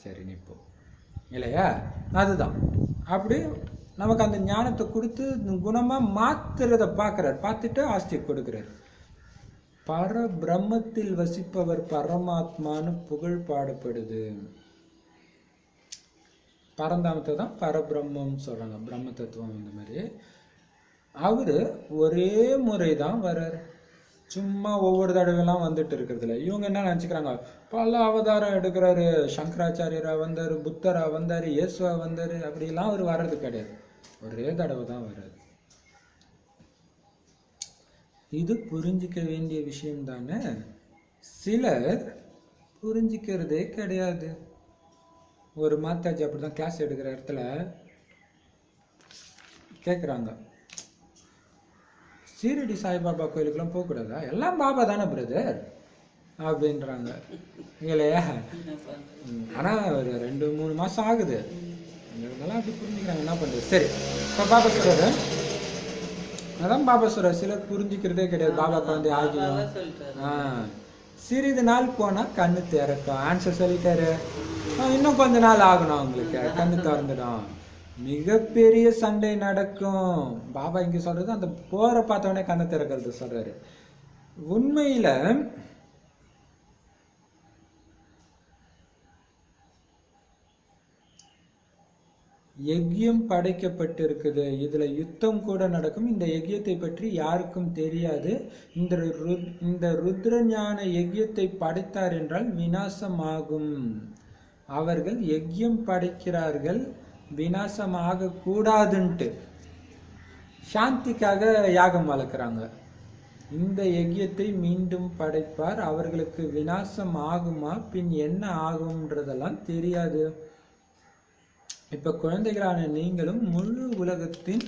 சரி நீ போ இல்லையா? அதுதான் அப்படி நமக்கு அந்த ஞானத்தை கொடுத்து குணமா மாத்துறத பார்க்கிறார். பார்த்துட்டு ஆஸ்தியை கொடுக்கிறார். பர பிரம்மத்தில் வசிப்பவர் பரமாத்மான்னு புகழ் பாடப்படுது. பரந்தாமத்தை தான் பரபிரம்மம் சொல்றாங்க, பிரம்ம தத்துவம். இந்த மாதிரி அவரு ஒரே முறைதான் வர்றாரு, சும்மா ஒவ்வொரு தடவைலாம் வந்துட்டு இருக்கிறதுல. இவங்க என்ன நினைச்சுக்கிறாங்க, பல அவதாரம் எடுக்கிறாரு, சங்கராச்சாரியரா வந்தாரு, புத்தரா வந்தாரு, இயேசுவா வந்தாரு, அப்படிலாம் அவர் வர்றது கிடையாது, ஒரே தடவை தான் வர்றாரு. இது புரிஞ்சிக்க வேண்டிய விஷயம் தானே. சிலர் புரிஞ்சிக்கிறதே கிடையாது. ஒரு மாதாஜி அப்படிதான் கிளாஸ் எடுக்கிற இடத்துல கேட்குறாங்க, சீரடி சாய்பாபா கோயிலுக்குலாம் போகக்கூடாதா? எல்லாம் பாபா தானே பிரதர் அப்படின்றாங்க இல்லையா? ஆனா ஒரு 2-3 மாசம் ஆகுது, இதெல்லாம் அப்படி புரிஞ்சுக்கிறாங்க, என்ன பண்றது? சரி, இப்போ பாபா சொல்றாரு, அதான் பாபா சொல்றாரு, சிலர் புரிஞ்சுக்கிறதே கிடையாது, பாபா குழந்தை ஆகியும் சிறிது நாள் போனா கண்ணு திறக்கும். ஆன்சர் சொல்லிட்டாரு, இன்னும் கொஞ்ச நாள் ஆகணும் அவங்களுக்கு, கண்ணு திறந்துடும், மிகப்பெரிய சண்டை நடக்கும். பாபா இங்க சொல்றது அந்த போற பார்த்தவனே கண்ணை திறக்கிறது சொல்றாரு. உண்மையில யஜ்யம் படைக்கப்பட்டிருக்குது, இதுல யுத்தம் கூட நடக்கும். இந்த யஜ்யத்தை பற்றி யாருக்கும் தெரியாது. இந்த ருத்ர ஞான யஜ்யத்தை படைத்தார் என்றால் விநாசமாகும். அவர்கள் யஜ்யம் படைக்கிறார்கள் விநாசமாக கூடாதுன்ட்டு, சாந்திக்காக யாகம் வளர்க்குறாங்க. இந்த யஜ்யத்தை மீண்டும் படைப்பார், அவர்களுக்கு விநாசம் ஆகுமா, பின் என்ன ஆகும்ன்றதெல்லாம் தெரியாது. இப்ப குழந்தைகளான நீங்களும் முழு உலகத்தின்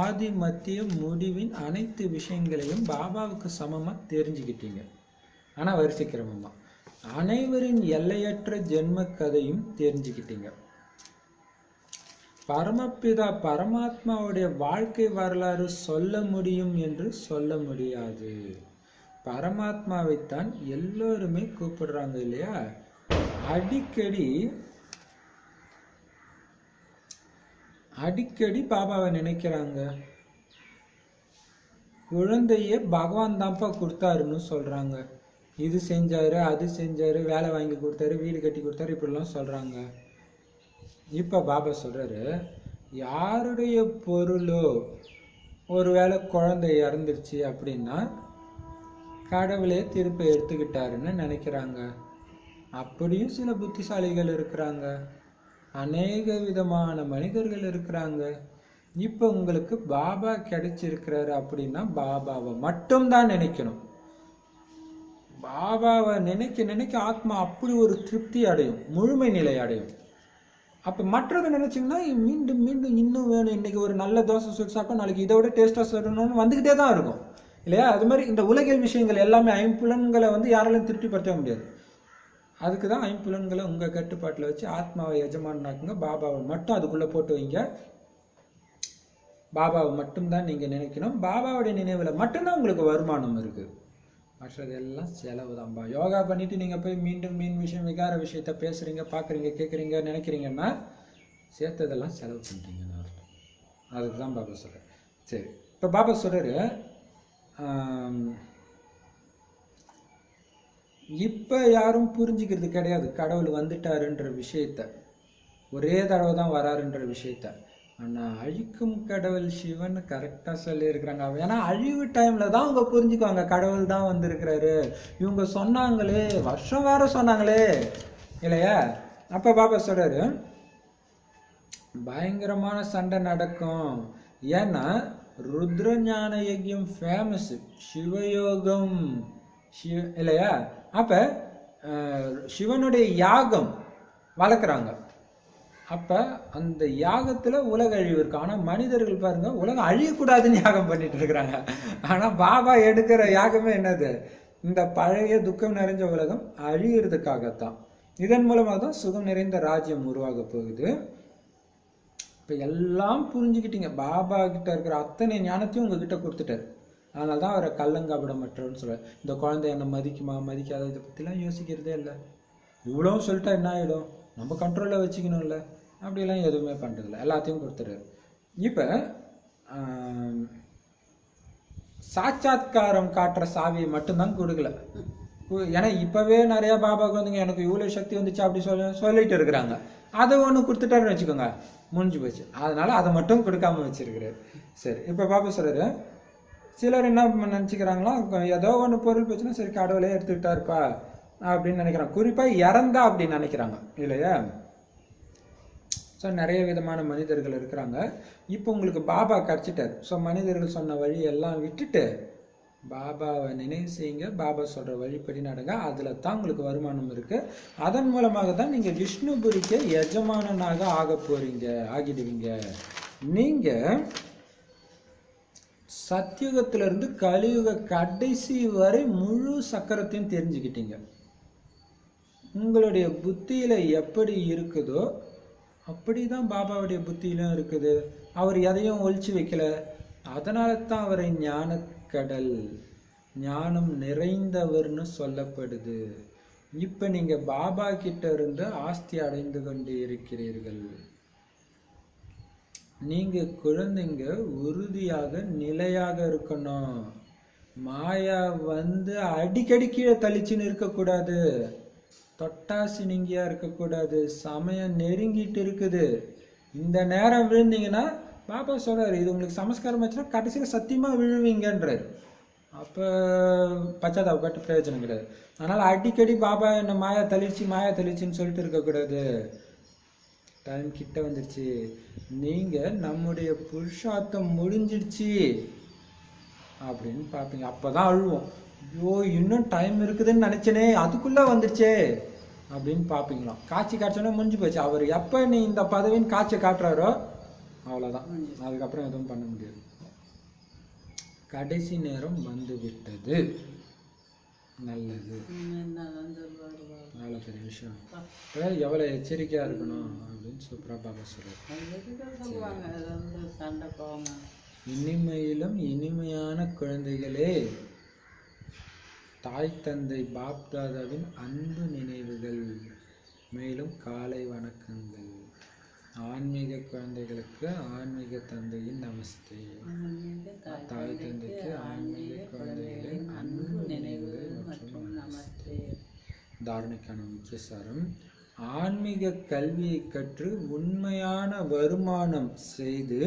ஆதி மத்திய முடிவின் அனைத்து விஷயங்களையும் பாபாவுக்கு சமமா தெரிஞ்சுக்கிட்டீங்க. ஆனா வரிசை கிரமமா அனைவரின் எல்லையற்ற ஜென்ம கதையும் தெரிஞ்சுக்கிட்டீங்க. பரமபிதா பரமாத்மாவுடைய வாழ்க்கை வரலாறு சொல்ல முடியும் என்று சொல்ல முடியாது. பரமாத்மாவைத்தான் எல்லோருமே கூப்பிடுறாங்க இல்லையா? அடிக்கடி பாபாவை நினைக்கிறாங்க. குழந்தையே பகவான் தான்ப்பா கொடுத்தாருன்னு சொல்றாங்க. இது செஞ்சாரு, அது செஞ்சாரு, வேலை வாங்கி கொடுத்தாரு, வீடு கட்டி கொடுத்தாரு, இப்படிலாம் சொல்றாங்க. இப்ப பாபா சொல்றாரு, யாருடைய பொருளோ ஒருவேளை குழந்தை இறந்துருச்சு அப்படின்னா கடவுளே திருப்ப எடுத்துக்கிட்டாருன்னு நினைக்கிறாங்க. அப்படியும் சில புத்திசாலிகள் இருக்கிறாங்க, அநேக விதமான மனிதர்கள் இருக்கிறாங்க. இப்ப உங்களுக்கு பாபா கிடைச்சிருக்கிறாரு அப்படின்னா பாபாவை மட்டும்தான் நினைக்கணும். பாபாவை நினைக்க நினைக்க ஆத்மா அப்படி ஒரு திருப்தி அடையும், முழுமை நிலை அடையும். அப்ப மற்றதை நினைச்சீங்கன்னா மீண்டும் மீண்டும் இன்னும் வேணும், இன்னைக்கு ஒரு நல்ல தோசை சுட்டு சாப்பிட்டா நாளைக்கு இதை விட டேஸ்டா சொல்லணும்னு வந்துகிட்டே தான் இருக்கும் இல்லையா? அது மாதிரி இந்த உலகியல் விஷயங்கள் எல்லாமே ஐம்புலன்களை யாராலையும் திருப்திப்படுத்த முடியாது. அதுக்கு தான் ஐம்புலன்களை உங்க கட்டுப்பாட்டில் வச்சு ஆத்மாவை எஜமானாக்குங்க, பாபாவை மட்டும் அதுக்குள்ள போட்டு வைங்க. பாபாவை மட்டும்தான் நீங்க நினைக்கணும். பாபாவுடைய நினைவுல மட்டும்தான் உங்களுக்கு வருமானம் இருக்கு. மற்றது எல்லாம் செலவு தான்பா. யோகா பண்ணிட்டு நீங்க போய் மீண்டும் விஷயம் விகார விஷயத்த பேசுறீங்க, பாக்குறீங்க, கேட்குறீங்க, நினைக்கிறீங்கன்னா சேர்த்ததெல்லாம் செலவு பண்ணிட்டீங்கன்னு அர்த்தம். அதுக்கு தான் பாபா சொல்றாரு. சரி, இப்ப பாபா சொல்றாரு, இப்ப யாரும் புரிஞ்சுக்கிறது கிடையாது கடவுள் வந்துட்டாருன்ற விஷயத்த. ஒரே தடவை தான் வராருன்ற விஷயத்த. ஆனா அழிக்கும் கடவுள் சிவன் கரெக்டா சொல்லி இருக்கிறாங்க. ஏன்னா அழிவு டைம்ல தான் அவங்க புரிஞ்சுக்குவாங்க கடவுள் தான் வந்திருக்கிறாரு. இவங்க சொன்னாங்களே, வருஷம் வேற சொன்னாங்களே இல்லையா? அப்ப பாபா சொல்றாரு, பயங்கரமான சண்டை நடக்கும். ஏன்னா ருத்ர ஞான யஜ்யம் ஃபேமஸ், சிவயோகம் இல்லையா? அப்ப சிவனுடைய யாகம் வளர்க்குறாங்க. அப்ப அந்த யாகத்துல உலக அழிவு இருக்கு. ஆனா மனிதர்கள் பாருங்க, உலகம் அழியக்கூடாதுன்னு யாகம் பண்ணிட்டு இருக்கிறாங்க. ஆனா பாபா எடுக்கிற யாகமே என்னது? இந்த பழைய துக்கம் நிறைஞ்ச உலகம் அழியறதுக்காகத்தான். இதன் மூலமாக தான் சுகம் நிறைந்த ராஜ்யம் உருவாக போகுது. இப்ப எல்லாம் புரிஞ்சுக்கிட்டீங்க. பாபா கிட்ட இருக்கிற அத்தனை ஞானத்தையும் உங்ககிட்ட கொடுத்துட்டாரு. அதனாலதான் அவரை கள்ளங்காப்பிடமற்றவன்னு சொல்றாரு. இந்த குழந்தை என்ன மதிக்குமா மதிக்காத, இதை பத்திலாம் யோசிக்கிறதே இல்லை. இவ்வளவு சொல்லிட்டா என்ன ஆயிடும், நம்ம கண்ட்ரோல்ல வச்சுக்கணும்ல, அப்படிலாம் எதுவுமே பண்றதில்ல, எல்லாத்தையும் கொடுத்துறாரு. இப்ப சாட்சாத்காரம் காட்டுற சாவியை மட்டும்தான் கொடுக்கல. ஏன்னா இப்பவே நிறைய பாபாவுக்கு வந்துங்க எனக்கு இவ்வளவு சக்தி வந்துச்சு அப்படி சொல்லிட்டு இருக்கிறாங்க. அதை ஒண்ணு கொடுத்துட்டாருன்னு வச்சுக்கோங்க, முடிஞ்சு போச்சு. அதனால அதை மட்டும் கொடுக்காம வச்சிருக்கிறாரு. சரி, இப்ப பாபா சொல்றாரு, சிலர் என்ன நினைச்சுக்கிறாங்களா, ஏதோ ஒண்ணு பொருள் போச்சுன்னா சரி கடவுளே எடுத்துக்கிட்டாருப்பா அப்படின்னு நினைக்கிறாங்க. குறிப்பா இறந்தா அப்படின்னு நினைக்கிறாங்க இல்லையா? ஸோ நிறைய விதமான மனிதர்கள் இருக்கிறாங்க. இப்போ உங்களுக்கு பாபா கிடைச்சிட்டார். ஸோ மனிதர்கள் சொன்ன வழி எல்லாம் விட்டுட்டு பாபாவை நினைவு செய்யுங்க, பாபா சொல்ற வழிப்படி நடங்க. அதுல தான் உங்களுக்கு வருமானம் இருக்கு. அதன் மூலமாக தான் நீங்க விஷ்ணுபுரிக்கு எஜமானனாக ஆகிடுவீங்க. நீங்க சத்தியுகத்திலிருந்து கலியுக கடைசி வரை முழு சக்கரத்தையும் தெரிஞ்சுக்கிட்டீங்க. உங்களுடைய புத்தியில எப்படி இருக்குதோ அப்படிதான் பாபாவுடைய புத்தியிலும் இருக்குது. அவர் எதையும் ஒழிச்சு வைக்கல. அதனால தான் அவரை ஞானக்கடல், ஞானம் நிறைந்தவர்னு சொல்லப்படுது. இப்ப நீங்க பாபா கிட்ட இருந்து ஆஸ்தி அடைந்து கொண்டு இருக்கிறீர்கள். நீங்க குழந்தைங்க உறுதியாக நிலையாக இருக்கணும். மாயா வந்து அடிக்கடி கீழே தள்ளிச்சுன்னு இருக்கக்கூடாது. தொட்டாசி நீங்கியா இருக்கக்கூடாது. சமயம் நெருங்கிட்டு இருக்குது. இந்த நேரம் விழுந்தீங்கன்னா பாபா சொல்றாரு, இது உங்களுக்கு சமஸ்காரம் ஆச்சுன்னா கடைசியில சத்தியமா விழுவீங்கன்றாரு. அப்ப பச்சாதாபப்பட்டு பிரயோஜனம் கிடையாது. அதனால அடிக்கடி பாபா என்ன மாயா தள்ளிச்சுன்னு சொல்லிட்டு இருக்கக்கூடாது. டைம் கிட்ட வந்துருச்சு, நீங்க நம்முடைய புருஷார்த்தம் முடிஞ்சிடுச்சு அப்படின்னு பார்ப்பீங்க. அப்பதான் அழுவோம், ஐயோ இன்னும் டைம் இருக்குதுன்னு நினைச்சனே, அதுக்குள்ள வந்துருச்சே அப்படின்னு பார்ப்பீங்களாம். காட்சி காட்சோன்னா முடிஞ்சு போச்சு. அவர் எப்ப நீ இந்த பதவின்னு காட்சி காட்டுறாரோ அவ்வளவுதான், அதுக்கப்புறம் எதுவும் பண்ண முடியாது. கடைசி நேரம் வந்து விட்டது. நல்லது, நல்ல பெரிய விஷயம். எவ்வளவு எச்சரிக்கையா இருக்கணும் அப்படின்னு சூப்பரா பாபா சொல்றாரு. இனிமையிலும் இனிமையான குழந்தைகளே, தாய் தந்தை பாப்தாதாவின் அன்பு நினைவுகள், மேலும் காலை வணக்கங்கள். ஆன்மீக குழந்தைகளுக்கு ஆன்மீக தந்தையின் நமஸ்தே. தாய் தந்தைக்கு ஆன்மீக குழந்தைகளின் அன்பு நினைவுகள் மற்றும் நமஸ்தே. தாரணைக்கான முக்கிய சாரம்: ஆன்மீக கல்வியை கற்று உண்மையான வருமானம் செய்து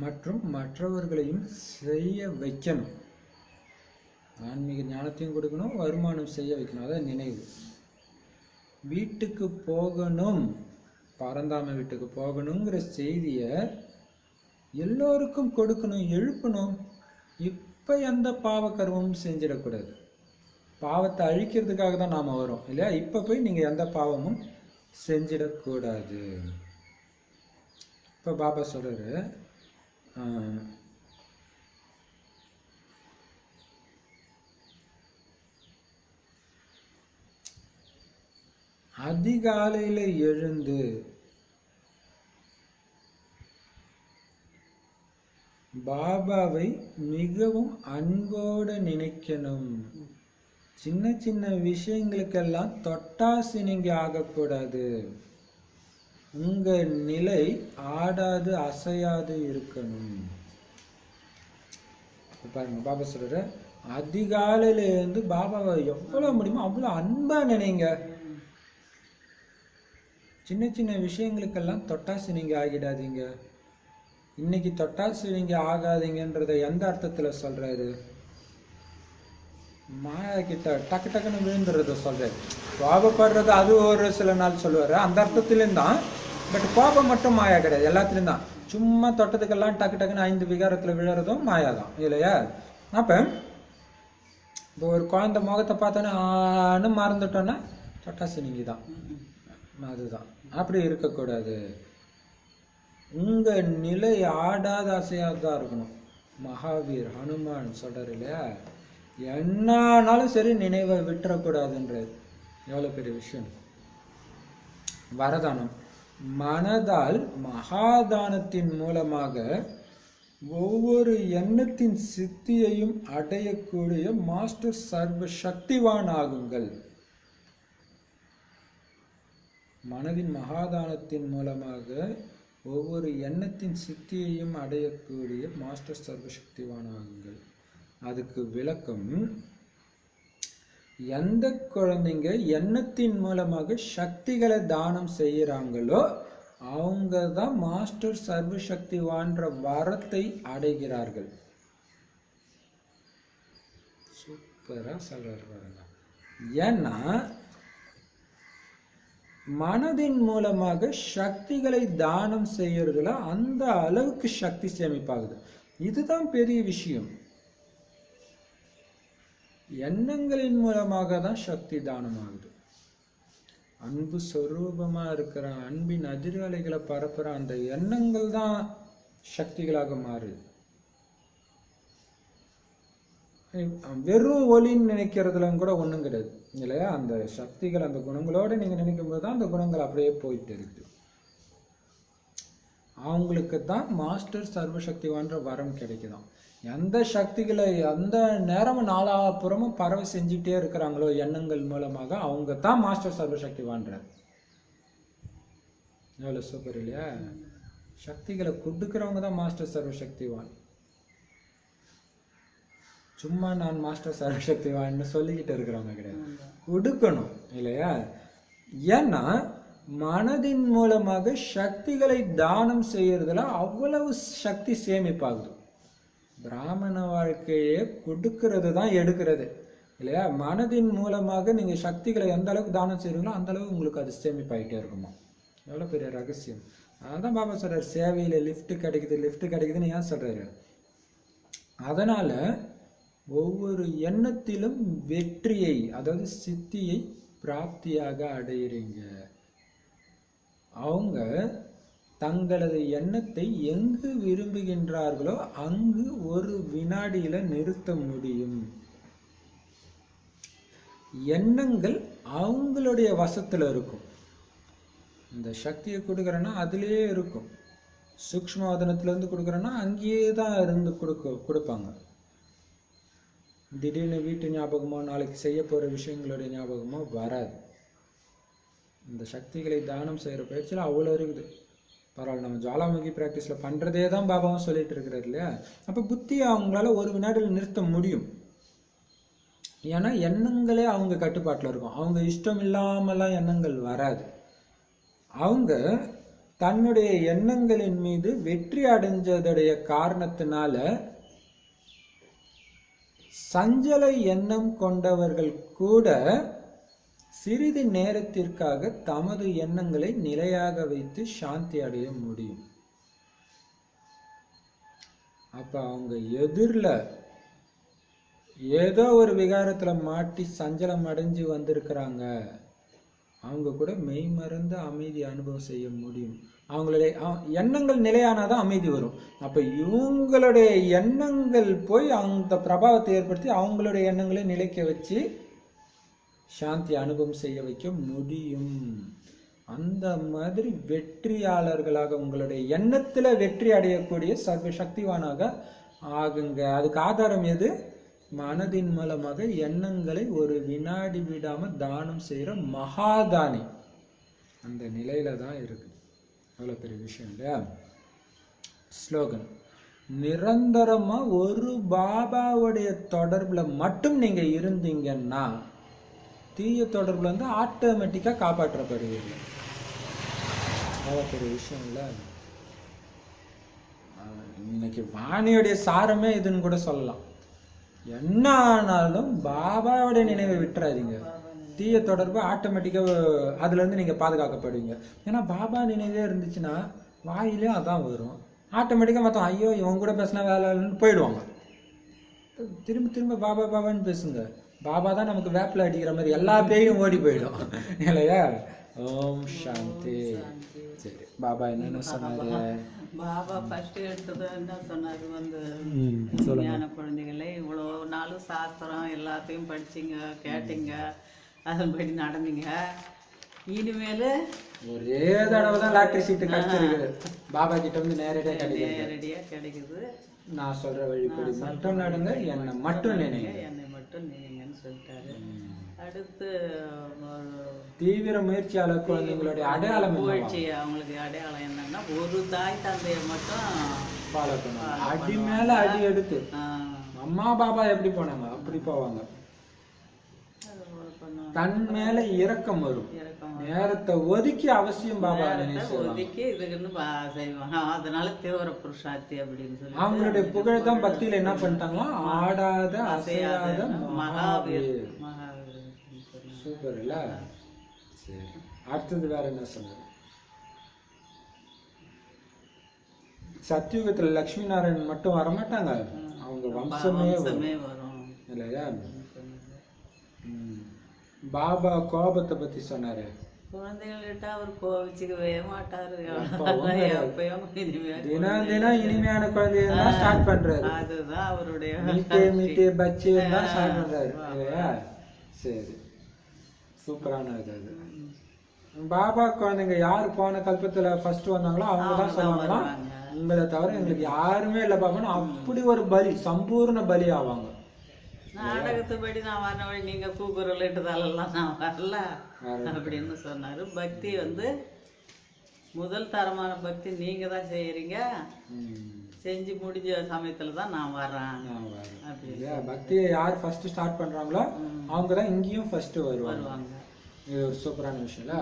மற்றும் மற்றவர்களையும் செய்ய வைக்கணும். ஆன்மீக ஞானத்தையும் கொடுக்கணும், வருமானம் செய்ய வைக்கணும். அதான் நினைவு. வீட்டுக்கு போகணும், பரந்தாம வீட்டுக்கு போகணுங்கிற செய்திய எல்லோருக்கும் கொடுக்கணும், எழுப்பணும். இப்ப எந்த பாவ கர்மமும் செஞ்சிடக்கூடாது. பாவத்தை அழிக்கிறதுக்காக தான் நாம வரோம் இல்லையா? இப்ப போய் நீங்க எந்த பாவமும் செஞ்சிடக்கூடாது. இப்ப பாபா சொல்றாரு, அதிகாலையில எழுந்து பாபாவை மிகவும் அன்போடு நினைக்கணும். சின்ன சின்ன விஷயங்களுக்கெல்லாம் தொட்டாசி நீங்க ஆகக்கூடாது. உங்க நிலை ஆடாது அசையாது இருக்கணும். பாருங்க, பாபா சொல்ற அதிகாலையில இருந்து பாபாவை எவ்வளவு முடியுமோ அவ்வளவு அன்பா நினைங்க. சின்ன சின்ன விஷயங்களுக்கெல்லாம் தொட்டாசி நீங்க ஆகிடாதீங்க. இன்னைக்கு தொட்டாசி நீங்க ஆகாதீங்கன்றத எந்த அர்த்தத்துல சொல்றாரு? மாயா கிட்ட டக்கு டக்குன்னு விழுந்துறத சொல்றாரு. கோபப்படுறது அது ஒரு சில நாள் சொல்லுவாரு, அந்த அர்த்தத்திலும் தான். பட் கோபம் மட்டும் மாயா கிடையாது, எல்லாத்துலயும் தான். சும்மா தொட்டதுக்கெல்லாம் டக்கு டக்குன்னு 5 விகாரத்துல விழுறதும் மாயா தான் இல்லையா? அப்ப இப்போ ஒரு குழந்தை முகத்தை பார்த்தோன்னே ஆன்னு மறந்துட்டோன்னா தொட்டாசி நீங்க தான். அதுதான், அப்படி இருக்கக்கூடாது. உங்க நிலை ஆடாத அசையாதான் இருக்கணும். மகாவீர் ஹனுமான் சொல்றாரு இல்லையா, என்னானாலும் சரி நினைவை விட்டுறக்கூடாதுன்றது. எவ்வளவு பெரிய விஷயம். வரதானம், மனதால் மகாதானத்தின் மூலமாக ஒவ்வொரு எண்ணத்தின் சித்தியையும் அடையக்கூடிய மாஸ்டர் சர்வ சக்திவான் ஆகுங்கள். மனதின் மகாதானத்தின் மூலமாக ஒவ்வொரு எண்ணத்தின் சித்தியையும் அடையக்கூடிய மாஸ்டர் சர்வ சக்திவான் ஆகுங்கள். அதுக்கு விளக்கம், எந்த குழந்தைங்க எண்ணத்தின் மூலமாக சக்திகளை தானம் செய்யறாங்களோ அவங்க தான் மாஸ்டர் சர்வ சக்திவான்ற வரத்தை அடைகிறார்கள். சூப்பரா சொல்றாங்க. ஏன்னா மனதின் மூலமாக சக்திகளை தானம் செய்யறதுல அந்த அளவுக்கு சக்தி சேமிப்பாகுது. இதுதான் பெரிய விஷயம். எண்ணங்களின் மூலமாக தான் சக்தி தானம் ஆகுது. அன்பு சொரூபமா இருக்கிற அன்பின் அதிர்வலைகளை பரப்புற அந்த எண்ணங்கள் தான் சக்திகளாக மாறுது. வெறும் ஒளின்னு நினைக்கிறதுல கூட ஒண்ணும் கிடையாது இல்லையா? அந்த சக்திகள் அந்த குணங்களோட நீங்க நினைக்கும் போதுதான் அந்த குணங்கள் அப்படியே போயிட்டு இருக்கு. அவங்களுக்கு தான் மாஸ்டர் சர்வசக்திவான்ற வரம் கிடைக்குதான். எந்த சக்திகளை எந்த நேரமும் நாலாபுறமும் பரவ செஞ்சுட்டே இருக்கிறாங்களோ எண்ணங்கள் மூலமாக, அவங்க தான் மாஸ்டர் சர்வசக்திவான்றார். எவ்வளவு சூப்பர் இல்லையா? சக்திகளை கொடுக்கிறவங்க தான் மாஸ்டர் சர்வசக்திவான். சும்மா நான் மாஸ்டர் சர்வசக்திவான்னு சொல்லிக்கிட்டு இருக்கிறவங்க கிடையாது, கொடுக்கணும் இல்லையா? ஏன்னா மனதின் மூலமாக சக்திகளை தானம் செய்யறதுல அவ்வளவு சக்தி சேமிப்பாகுது. பிராமண வாழ்க்கையே கொடுக்கிறது தான் எடுக்கிறது இல்லையா? மனதின் மூலமாக நீங்க சக்திகளை எந்த அளவுக்கு தானம் செய்றீங்களோ அந்த அளவுக்கு உங்களுக்கு அது சேமிப்பாயிட்டே இருக்குமா. எவ்வளவு பெரிய ரகசியம். அதான் பாபா சொல்றாரு, சேவையில லிஃப்ட் கிடைக்குதுன்னு ஏன் சொல்றாரு? அதனால ஒவ்வொரு எண்ணத்திலும் வெற்றியை, அதாவது சித்தியை பிராப்தியாக அடையிறீங்க. அவங்க தங்களது எண்ணத்தை எங்கு விரும்புகின்றார்களோ அங்கு ஒரு வினாடியில நிறுத்த முடியும். எண்ணங்கள் அவங்களுடைய வசத்துல இருக்கும். இந்த சக்தியை கொடுக்கறேன்னா அதுலயே இருக்கும். சூக்ஷ்மவதனத்துல இருந்து கொடுக்கறேன்னா அங்கேயே தான் இருந்து கொடுப்பாங்க. திடீர்னு வீட்டு ஞாபகமோ நாளைக்கு செய்ய போற விஷயங்களுடைய ஞாபகமோ வராது. இந்த சக்திகளை தானம் செய்யற பயிற்சியில அவ்வளவு இருக்குது. பரவாயில்ல, நம்ம ஜுவாலாமுகி பிராக்டிஸ்ல பண்றதே தான் பாபாவும் சொல்லிட்டு இருக்கிறாரு இல்லையா? அப்ப புத்தியை அவங்களால ஒரு வினாடியில் நிறுத்த முடியும். ஏன்னா எண்ணங்களே அவங்க கட்டுப்பாட்டுல இருக்கும். அவங்க இஷ்டம் இல்லாமலாம் எண்ணங்கள் வராது. அவங்க தன்னுடைய எண்ணங்களின் மீது வெற்றி அடைஞ்சதுடைய காரணத்தினால சஞ்சல எண்ணம் கொண்டவர்கள் கூட சிறிது நேரத்திற்காக தமது எண்ணங்களை நிலையாக வைத்து சாந்தி அடைய முடியும். அப்ப அவங்க எதிரில் ஏதோ ஒரு விகாரத்துல மாட்டி சஞ்சலம் அடைஞ்சு வந்திருக்கிறாங்க, அவங்க கூட மெய் மறந்து அமைதி அனுபவம் செய்ய முடியும். அவங்களுடைய எண்ணங்கள் நிலையானாதான் அமைதி வரும். அப்ப இவங்களுடைய எண்ணங்கள் போய் அந்த பிரபாவத்தை ஏற்படுத்தி அவங்களுடைய எண்ணங்களை நிலைக்க வச்சு சாந்தி அனுபவம் செய்ய வைக்க முடியும். அந்த மாதிரி வெற்றியாளர்களாக உங்களுடைய எண்ணத்துல வெற்றி அடையக்கூடிய சர்வ சக்திவானாக ஆகுங்க. அதுக்கு ஆதாரம் எது? மனதின் மூலமாக எண்ணங்களை ஒரு வினாடி விடாம தானம் செய்யற மகாதானி அந்த நிலையில தான் இருக்கு. அவ்வளவு பெரிய விஷயம் இல்லையா? ஸ்லோகன்: நிரந்தரமா ஒரு பாபாவுடைய தொடர்புல மட்டும் நீங்க இருந்தீங்கன்னா தீய தொடர்புல வந்து ஆட்டோமேட்டிக்கா காப்பாற்றப்படுவீர்கள். அவ்வளவு பெரிய விஷயம் இல்ல. இன்னைக்கு வாணியுடைய சாரமே இதுன்னு கூட சொல்லலாம். என்ன ஆனாலும் பாபாவுடைய நினைவை விட்டுறாதீங்க. தீய தொடர்பு ஆட்டோமேட்டிக்கா அதுல இருந்து நீங்க பாதுகாக்கப்படுவீங்க. ஏன்னா பாபா நினைவே இருந்துச்சுன்னா வாயிலையும் அதான் வரும். ஆட்டோமேட்டிக்கா மொத்தம் ஐயோ இவங்க கூட பேசினா வேலை இல்லைன்னு போயிடுவாங்க. திரும்ப திரும்ப பாபா பாபான்னு பேசுங்க. பாபா தான் நமக்கு வேப்பில் அடிக்கிற மாதிரி எல்லா பேயும் ஓடி போயிடும் இல்லையா? ஓம் சாந்தி. சரி, பாபா என்னன்னு சொன்னாரு? பாபா ஃபர்ஸ்ட் எடுத்தது என்ன சொன்னாரு வந்து, ஞான குழந்தைகளே, இவ்வளோ நாளும் சாஸ்திரம் எல்லாத்தையும் படிச்சிங்க, கேட்டீங்க, அதன்படி நடந்தீங்க. இனிமேல் ஒரே தடவை தான் லாட்டரி சீட்டு கிடைச்சிருக்கு. பாபா கிட்ட வந்து நேரடியாக கிடைக்குது. நான் சொல்ற வழிபடி மட்டும் நடங்க, என்னை மட்டும் நினைங்க, என்னை மட்டும் நினைங்கன்னு சொல்லிட்டாரு. அடுத்து தீவிர முயற்சியாளர் குழந்தைங்களுடைய அடையாளம் முயற்சி, அவங்களுக்கு அடையாளம் என்னன்னா ஒரு தாய் தந்தையை மட்டும் ஃபாலோ பண்ணுவாங்க. அடி மேல அடி எடுத்து அம்மா பாபா எப்படி போனாங்க அப்படி போவாங்க. தன் மேல இரக்கம் வரும். நேரத்தை ஒதுக்கி அவசியம் பாபா ஒதுக்கி இதுக்குன்னு செய்வாங்க. அதனால தீவிர புருஷார்த்தி அப்படின்னு சொல்லி அவங்களுடைய புகழ் தான் பக்தியில என்ன பண்ணிட்டாங்களா, ஆடாத அசையாத மகாவீர். சூப்பர் இல்ல? சரி, அடுத்தது வேற என்ன சொன்னாரு? சத்தியுகத்துல லட்சுமி நாராயணன் மட்டும் வரமாட்டாங்க, அவங்க வம்சமே வரும் இல்லையா? பாபா கோபத்தை பத்தி சொன்னாரு. குழந்தைகள்கிட்ட அவர் கோவிச்சுக்கவே மாட்டாரு. தினம் தினம் இனிமையான குழந்தைய ஸ்டார்ட் பண்றாரு. அதுதான் அவருடைய மீட்டே பச்சே தான் ஸ்டார்ட் பண்றாரு இல்லையா? சரி, சூப்பரான இது. பாபா குழந்தைங்க யாரு போன கல்பத்துல ஃபர்ஸ்ட் வந்தாங்களோ அவங்க தான் சொல்லுவாங்களாம், உங்களை தவிர எங்களுக்கு யாருமே இல்லை பாபான்னு. அப்படி ஒரு பலி, சம்பூர்ண பலி ஆவாங்க. நாடகத்துபடி நான் வர வழி நீங்க கூக்குரலிட்டதாலெல்லாம் நான் வரல அப்படின்னு சொன்னாரு. பக்தி வந்து முதல் தரமான பக்தி நீங்க தான் செய்யறீங்க, செஞ்சு முடிஞ்ச சமயத்துல தான் நான் வரேன். பக்தியை யார் ஃபர்ஸ்ட் ஸ்டார்ட் பண்றாங்களோ அவங்க தான் இங்கேயும் ஃபர்ஸ்ட் வருவாங்க. இது ஒரு சூப்பரான விஷயம் இல்ல?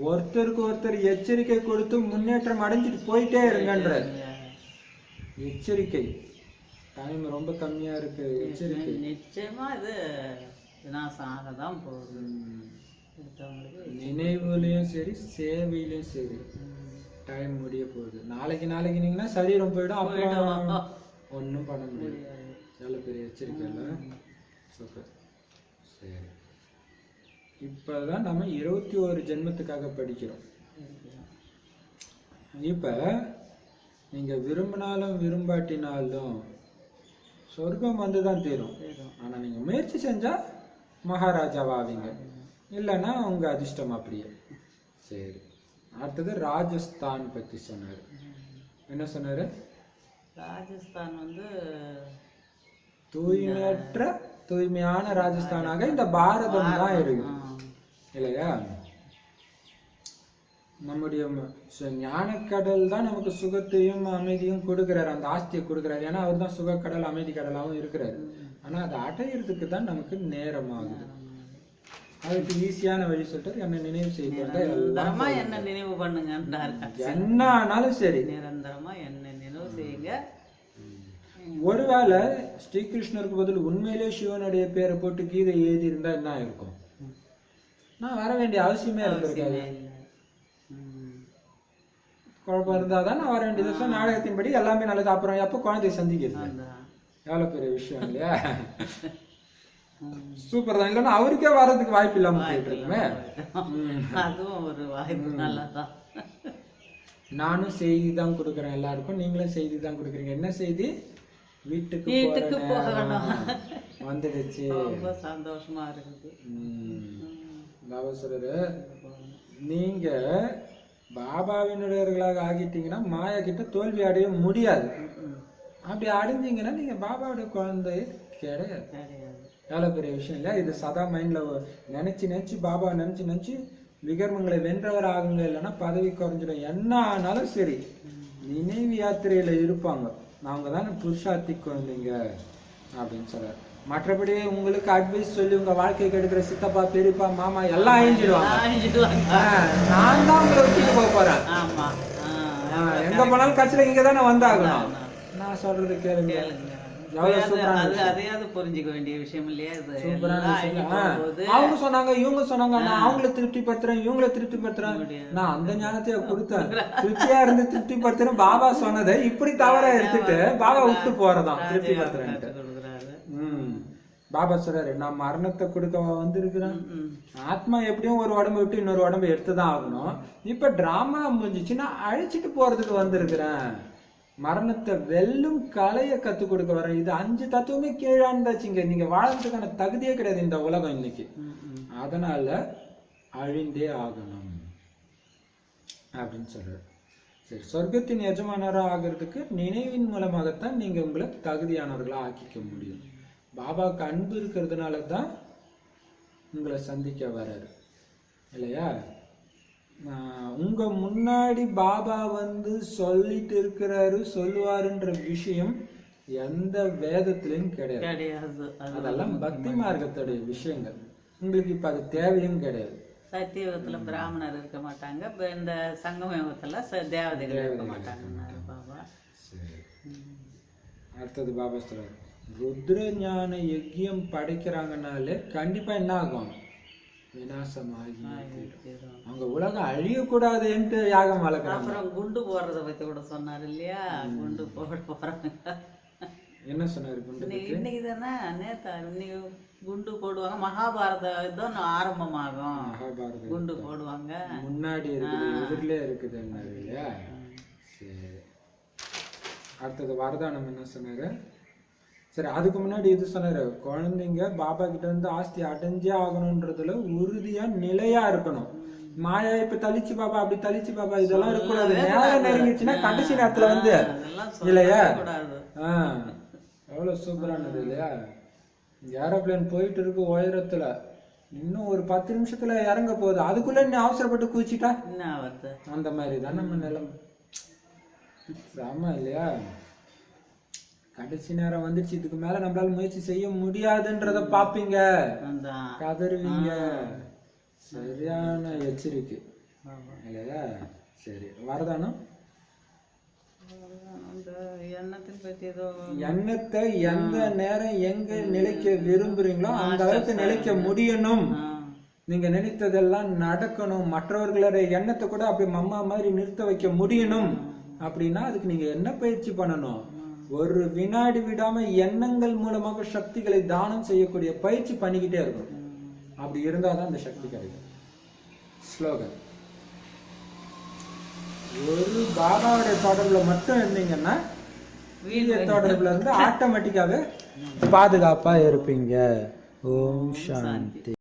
ஒருத்தருக்கு ஒருத்தர் எச்சரிக்கை கொடுத்து முன்னேற்றம் அடைஞ்சிட்டு போயிட்டே இருங்கன்ற எச்சரிக்கை. டைம் ரொம்ப கம்மியா இருக்கு, எச்சரிக்கை. நிச்சயமா இது விநாசம் ஆகதான் போகுது. நினைவுலயும் சரி சேவையிலயும் சரி டைம் முடிய போகுது. நாளைக்கு நீங்கன்னா சரீரம் போயிடும், அப்புறம் ஒன்றும் பண்ண முடியாது. எவ்வளோ பெரிய எச்சரிக்கை இல்லை? சூப்பர். சரி, இப்பதான் நம்ம 21 ஜென்மத்துக்காக படிக்கிறோம். இப்ப நீங்க விரும்பினாலும் விரும்பாட்டினாலும் சொர்க்கம் வந்துதான் தீரும். ஆனா நீங்க முயற்சி செஞ்சா மகாராஜாவாவீங்க, இல்லைன்னா உங்க அதிர்ஷ்டம் அப்படியே. சரி, அடுத்தது ராஜஸ்தான் பத்தி சொன்னாரு. என்ன சொன்னாரு? ராஜஸ்தான் வந்து தூய்மையற்ற தூய்மையான ராஜஸ்தானாக இந்த பாரதம் தான் இருக்கு இல்லையா? நம்முடைய ஞானக்கடல் தான் நமக்கு சுகத்தையும் அமைதியும் கொடுக்கிறாரு, அந்த ஆஸ்தியை கொடுக்கிறாரு. ஏன்னா அவர் தான் சுகக்கடல் அமைதி கடலாகவும் இருக்கிறாரு. ஆனா அதை அடையிறதுக்கு தான் நமக்கு நேரம் ஆகுது. அதுக்கு ஈஸியான வழி சொல்லிட்டு என்ன நினைவு செய்ய, என்ன நினைவு பண்ணுங்க, என்ன ஆனாலும் சரி நிரந்தரமா என்ன நினைவு செய்யுங்க. ஒருவேளை ஸ்ரீகிருஷ்ணருக்கு பதில் உண்மையிலே சிவனுடைய பேரை போட்டு கீதை எழுதி இருந்தா என்ன இருக்கும்? நான் வர வேண்டிய அவசியமே இருந்திருக்காது. குழப்பம் இருந்தாதான் நான் வர வேண்டியது. நாடகத்தின்படி எல்லாமே நல்லது. அப்புறம் எப்ப குழந்தைய சந்திக்கிறது? எவ்வளவு பெரிய விஷயம் இல்லையா? சூப்பர் தான். இல்லைன்னா அவருக்கே வர்றதுக்கு வாய்ப்பு இல்லாம போயிட்டு இருக்குமே. அதுவும் ஒரு வாய்ப்பு. நல்லதான். நானும் செய்தி தான் கொடுக்குறேன் எல்லாருக்கும், நீங்களும் செய்தி தான் கொடுக்குறீங்க. என்ன செய்தி? வீட்டுக்கு வந்துடுச்சு. ரொம்ப சந்தோஷமா இருக்குது. பாபா சொல்றாரு, நீங்க பாபாவினுடையவர்களாக ஆகிட்டீங்கன்னா மாயா கிட்ட தோல்வி அடைய முடியாது. அப்படி அடைஞ்சீங்கன்னா நீங்க பாபாவுடைய குழந்தை கிடையாது. எவ்வளவு பெரிய விஷயம் இல்லையா? இது சதா மைண்ட்ல நினைச்சு பாபா நினைச்சு விகர்மங்களை வென்றவர் ஆகுங்க, இல்லைன்னா பதவி குறைஞ்சிடும். என்ன ஆனாலும் சரி நினைவு யாத்திரையில இருப்பாங்க. அவங்க தானே புருஷார்த்தி குழந்தைங்க அப்படின்னு சொல்றாரு. மற்றபடி உங்களுக்கு அட்வைஸ் சொல்லி உங்க வாழ்க்கைக்கு எடுக்கிற சித்தப்பா பெரியப்பா மாமா எல்லாம் அழிஞ்சிடுவாங்க. நான் தான் உங்களை விட்டுட்டு போக போறேன். எங்க போனாலும் கட்சியில இங்க தானே வந்தாகணும். நான் சொல்றது கேளுங்க. அதையாவது புரிஞ்சுக்க வேண்டிய விஷயம் இல்லையா? அவங்க சொன்னாங்க இவங்க சொன்னாங்க, நான் அவங்களை திருப்திப்படுத்துறேன் இவங்களை திருப்திப்படுத்துறேன். நான் அந்த ஞானத்தைய கொடுத்தேன், திருப்தியா இருந்து திருப்திப்படுத்துறேன். பாபா சொன்னதை இப்படி தவறா எடுத்துட்டு பாபா விட்டு போறதான் திருப்திப்படுத்துறேன். பாபா சொல்றாரு, நான் மரணத்தை கொடுக்க வந்திருக்கிறேன். ஆத்மா எப்படியும் ஒரு உடம்பு விட்டு இன்னொரு உடம்பு எடுத்துதான் ஆகணும். இப்ப டிராமா முடிஞ்சிச்சுன்னா அழிச்சிட்டு போறதுக்கு வந்திருக்கிறேன். மரணத்தை வெல்லும் கலையை கத்து கொடுக்க வரேன். இது 5 தத்துவமே கீழாண்டாச்சுங்க. நீங்க வாழ்றதுக்கான தகுதியே கிடையாது இந்த உலகம் இன்னைக்கு. அதனால அழிந்தே ஆகணும் அப்படின்னு சொல்றாரு. சரி, சொர்க்கத்தின் எஜமானராக ஆகிறதுக்கு நினைவின் மூலமாகத்தான் நீங்க உங்களை தகுதியானவர்களா ஆக்கிக்க முடியும். பாபாவுக்கு அன்பு இருக்கிறதுனால தான் உங்களை சந்திக்க வர்றாரு இல்லையா? உங்க முன்னாடி பாபா வந்து சொல்லிட்டு இருக்கிறாரு சொல்லுவாருன்ற விஷயம் எந்த வேதத்திலையும் கிடையாது. அதெல்லாம் பக்தி மார்க்கத்துடைய விஷயங்கள். உங்களுக்கு இப்ப அது தேவையும் கிடையாது. சத்தியுகத்துல பிராமணர் இருக்க மாட்டாங்க, இந்த சங்கம யுகத்துல தேவதைகள் இருக்க மாட்டாங்க பாபா. அடுத்தது பாபா சொல்றாரு, ருத்ர ஞான யஜ்யம் படைக்கிறாங்கனாலே கண்டிப்பா என்ன ஆகும்? விநாசமாகி அவங்க உலகம் அழியக்கூடாதுன்ட்டு யாகம் வளர்க்குறாங்க. அப்புறம் குண்டு போடுறத பத்தி கூட சொன்னாரு இல்லையா? குண்டு போட போறாங்க. என்ன சொன்னாரு? குண்டு இன்னைக்கு தானே நேத்தா இன்னைக்கு குண்டு போடுவாங்க. மகாபாரத யுத்தம் ஆரம்பமாகும். மகாபாரத குண்டு போடுவாங்க. முன்னாடி இருக்குது, எதிரிலே இருக்குது இல்லையா? சரி, அடுத்தது வரதானம் என்ன சொன்னாரு? சரி, அதுக்கு முன்னாடி இது சொன்னாரு, குழந்தைங்க பாபா கிட்ட இருந்து ஆஸ்தி அடைஞ்சே ஆகணும்ன்றதுல உறுதியா நிலையா இருக்கணும். மாயா இப்ப தலிச்சு பாபா அப்படி தலிச்சு பாபா இதெல்லாம் இருக்கக்கூடாது. நேரம் நெருங்கிச்சுன்னா கடைசி நேரத்துல வந்து இல்லையா? எவ்வளவு சூப்பரானது இல்லையா? ஏரோப்ளேன் போயிட்டு இருக்கு உயரத்துல, இன்னும் ஒரு 10 நிமிஷத்துல இறங்க போகுது, அதுக்குள்ள நீ அவசரப்பட்டு குதிச்சுட்டா அந்த மாதிரிதான் நம்ம நிலைமை. ஆமா இல்லையா? கடைசி நேரம் வந்துச்சு, இதுக்கு மேல நம்மளால முயற்சி செய்ய முடியாதுன்றத பாப்பீங்க, கதறுவீங்க. சரியான எச்சரிக்கை இல்லையா? சரி, வரதானம் எண்ணத்தை எந்த நேரம் எங்க நிலைக்க விரும்புறீங்களோ அந்த அளவுக்கு நிலைக்க முடியணும். நீங்க நினைத்ததெல்லாம் நடக்கணும். மற்றவர்களுடைய எண்ணத்தை கூட அப்படி மம்மா மாதிரி நிறுத்த வைக்க முடியணும். அப்படின்னா அதுக்கு நீங்க என்ன பயிற்சி பண்ணணும்? ஒரு வினாடி விடாம எண்ணங்கள் மூலமாக சக்திகளை தானம் செய்யக்கூடிய பயிற்சி பண்ணிக்கிட்டே இருக்கும். அப்படி இருந்தாதான் அந்த சக்தி கிடைக்கும். ஸ்லோகன், ஒரு பாபாவுடைய தொடர்புல மட்டும் இருந்தீங்கன்னா வீரிய தொடர்புல இருந்து ஆட்டோமேட்டிக்காவே பாதுகாப்பா இருப்பீங்க. ஓம் சாந்தி.